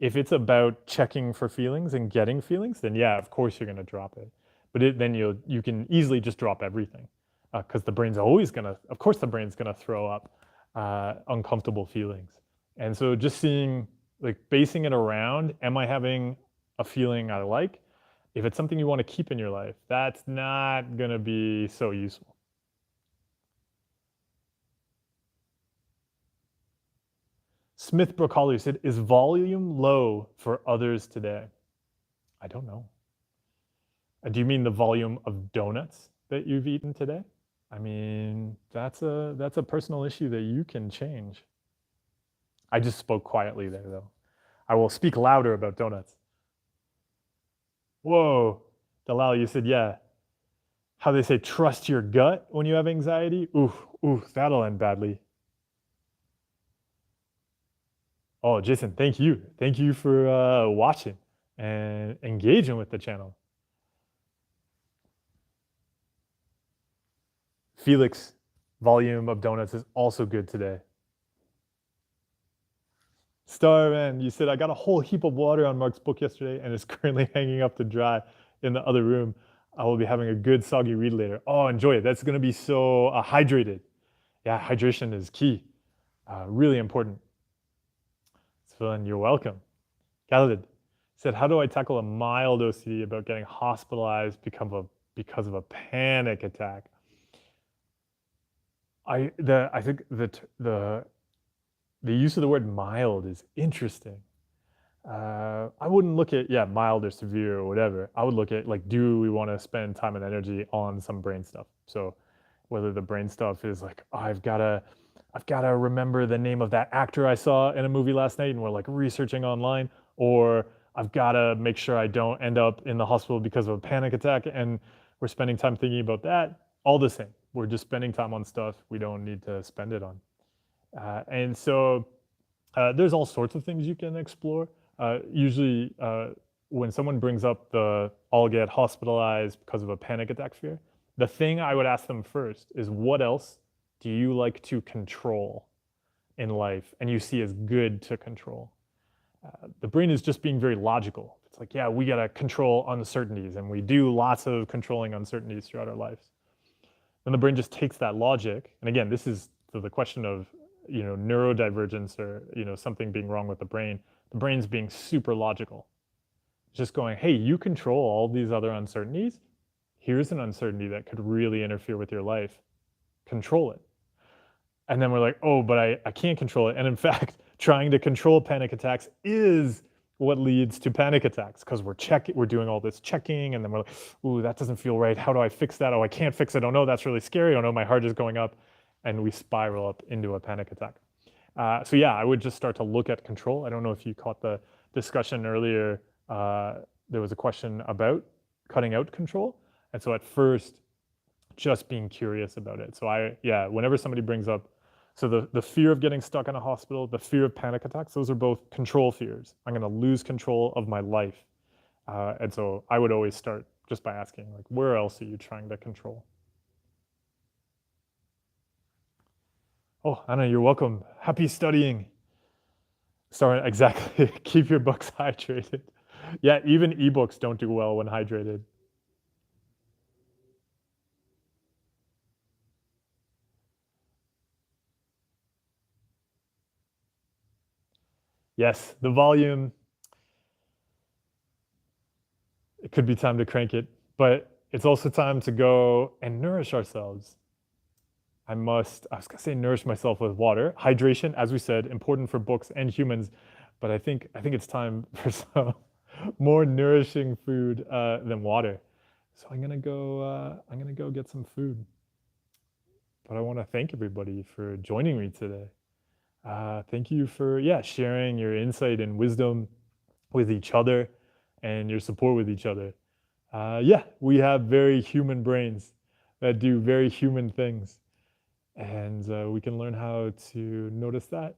If it's about checking for feelings and getting feelings, then yeah, of course you're gonna drop it. But then you can easily just drop everything, because the brain's always gonna, of course, the brain's gonna throw up uncomfortable feelings. And so just seeing, like, basing it around, am I having a feeling I like? If it's something you want to keep in your life, that's not gonna be so useful. Smith Broccoli said, "Is volume low for others today?" I don't know. Do you mean the volume of donuts that you've eaten today? I mean, that's a personal issue that you can change. I just spoke quietly there, though. I will speak louder about donuts. Whoa, Dalal, you said, yeah. How they say, trust your gut when you have anxiety? Ooh, ooh, that'll end badly. Oh, Jason, thank you. Thank you for watching and engaging with the channel. Felix, volume of donuts is also good today. Starman, you said, I got a whole heap of water on Mark's book yesterday and it's currently hanging up to dry in the other room. I will be having a good soggy read later. Oh, enjoy it. That's going to be so hydrated. Yeah, hydration is key. Really important. So, and you're welcome. Khalid said, how do I tackle a mild OCD about getting hospitalized because of a panic attack? I think that the use of the word mild is interesting. I wouldn't look at, yeah, mild or severe or whatever. I would look at, like, do we want to spend time and energy on some brain stuff? So whether the brain stuff is like, oh, I've gotta remember the name of that actor I saw in a movie last night and we're, like, researching online, or I've gotta make sure I don't end up in the hospital because of a panic attack and we're spending time thinking about that. All the same. We're just spending time on stuff we don't need to spend it on. And so there's all sorts of things you can explore. Usually, when someone brings up the I'll get hospitalized because of a panic attack fear, the thing I would ask them first is, what else do you like to control in life and you see as good to control? The brain is just being very logical. It's like, yeah, we got to control uncertainties, and we do lots of controlling uncertainties throughout our lives. Then the brain just takes that logic, and again, this is the question of, neurodivergence, or, something being wrong with the brain. The brain's being super logical, just going, hey, you control all these other uncertainties. Here's an uncertainty that could really interfere with your life. Control it. And then we're like, oh, but I can't control it. And in fact, trying to control panic attacks is what leads to panic attacks, because we're doing all this checking, and then we're like, ooh, that doesn't feel right. How do I fix that? Oh, I can't fix it. Oh no, that's really scary. Oh no, my heart is going up. And we spiral up into a panic attack. So yeah, I would just start to look at control. I don't know if you caught the discussion earlier. There was a question about cutting out control. And so at first, just being curious about it. So whenever somebody brings up, so the fear of getting stuck in a hospital, the fear of panic attacks, those are both control fears. I'm going to lose control of my life. And so I would always start just by asking, like, where else are you trying to control? Oh, Anna, you're welcome. Happy studying. Sorry, exactly. Keep your books hydrated. Yeah, even ebooks don't do well when hydrated. Yes, the volume, it could be time to crank it, but it's also time to go and nourish ourselves. I was gonna say nourish myself with water. Hydration, as we said, important for books and humans, but I think it's time for more nourishing food than water. So I'm gonna go. I'm gonna go get some food. But I want to thank everybody for joining me today. Thank you for sharing your insight and wisdom with each other and your support with each other. We have very human brains that do very human things, and we can learn how to notice that,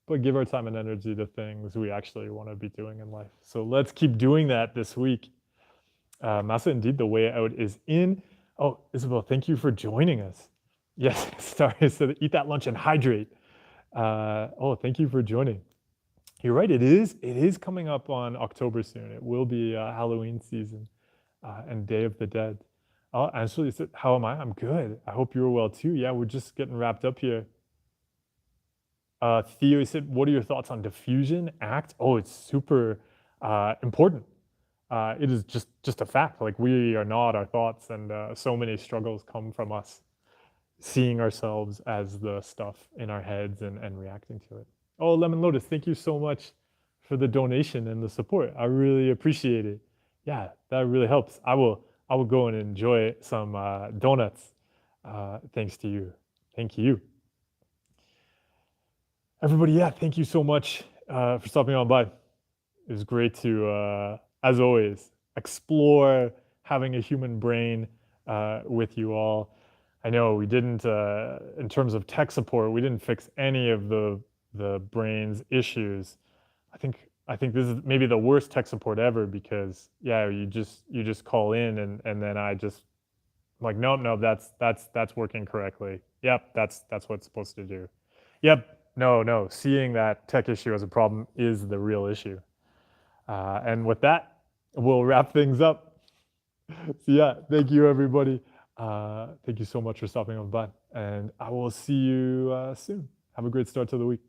but give our time and energy to things we actually want to be doing in life. So let's keep doing that this week. Masa, indeed, the way out is in. Oh, Isabel, thank you for joining us. Yes, sorry, so eat that lunch and hydrate. Thank you for joining. You're right, it is coming up on October soon. It will be Halloween season and Day of the Dead. Oh, Ashley said, how am I? I'm good. I hope you're well too. Yeah, we're just getting wrapped up here. Theo said, what are your thoughts on defusion act? Oh, it's super important. It is just a fact. Like, we are not our thoughts, and so many struggles come from us seeing ourselves as the stuff in our heads and reacting to it. Oh, Lemon Lotus, thank you so much for the donation and the support. I really appreciate it. Yeah, that really helps. I will go and enjoy some donuts. Thanks to you. Thank you. Everybody, thank you so much for stopping on by. It was great to, as always, explore having a human brain with you all. I know we didn't, in terms of tech support, we didn't fix any of the brain's issues. I think this is maybe the worst tech support ever, because you just call in, and then I just, I'm like, nope, that's working correctly. Yep, that's what it's supposed to do. Yep, no, seeing that tech issue as a problem is the real issue. And with that, we'll wrap things up. So thank you, everybody. Thank you so much for stopping on by, and I will see you soon. Have a great start to the week.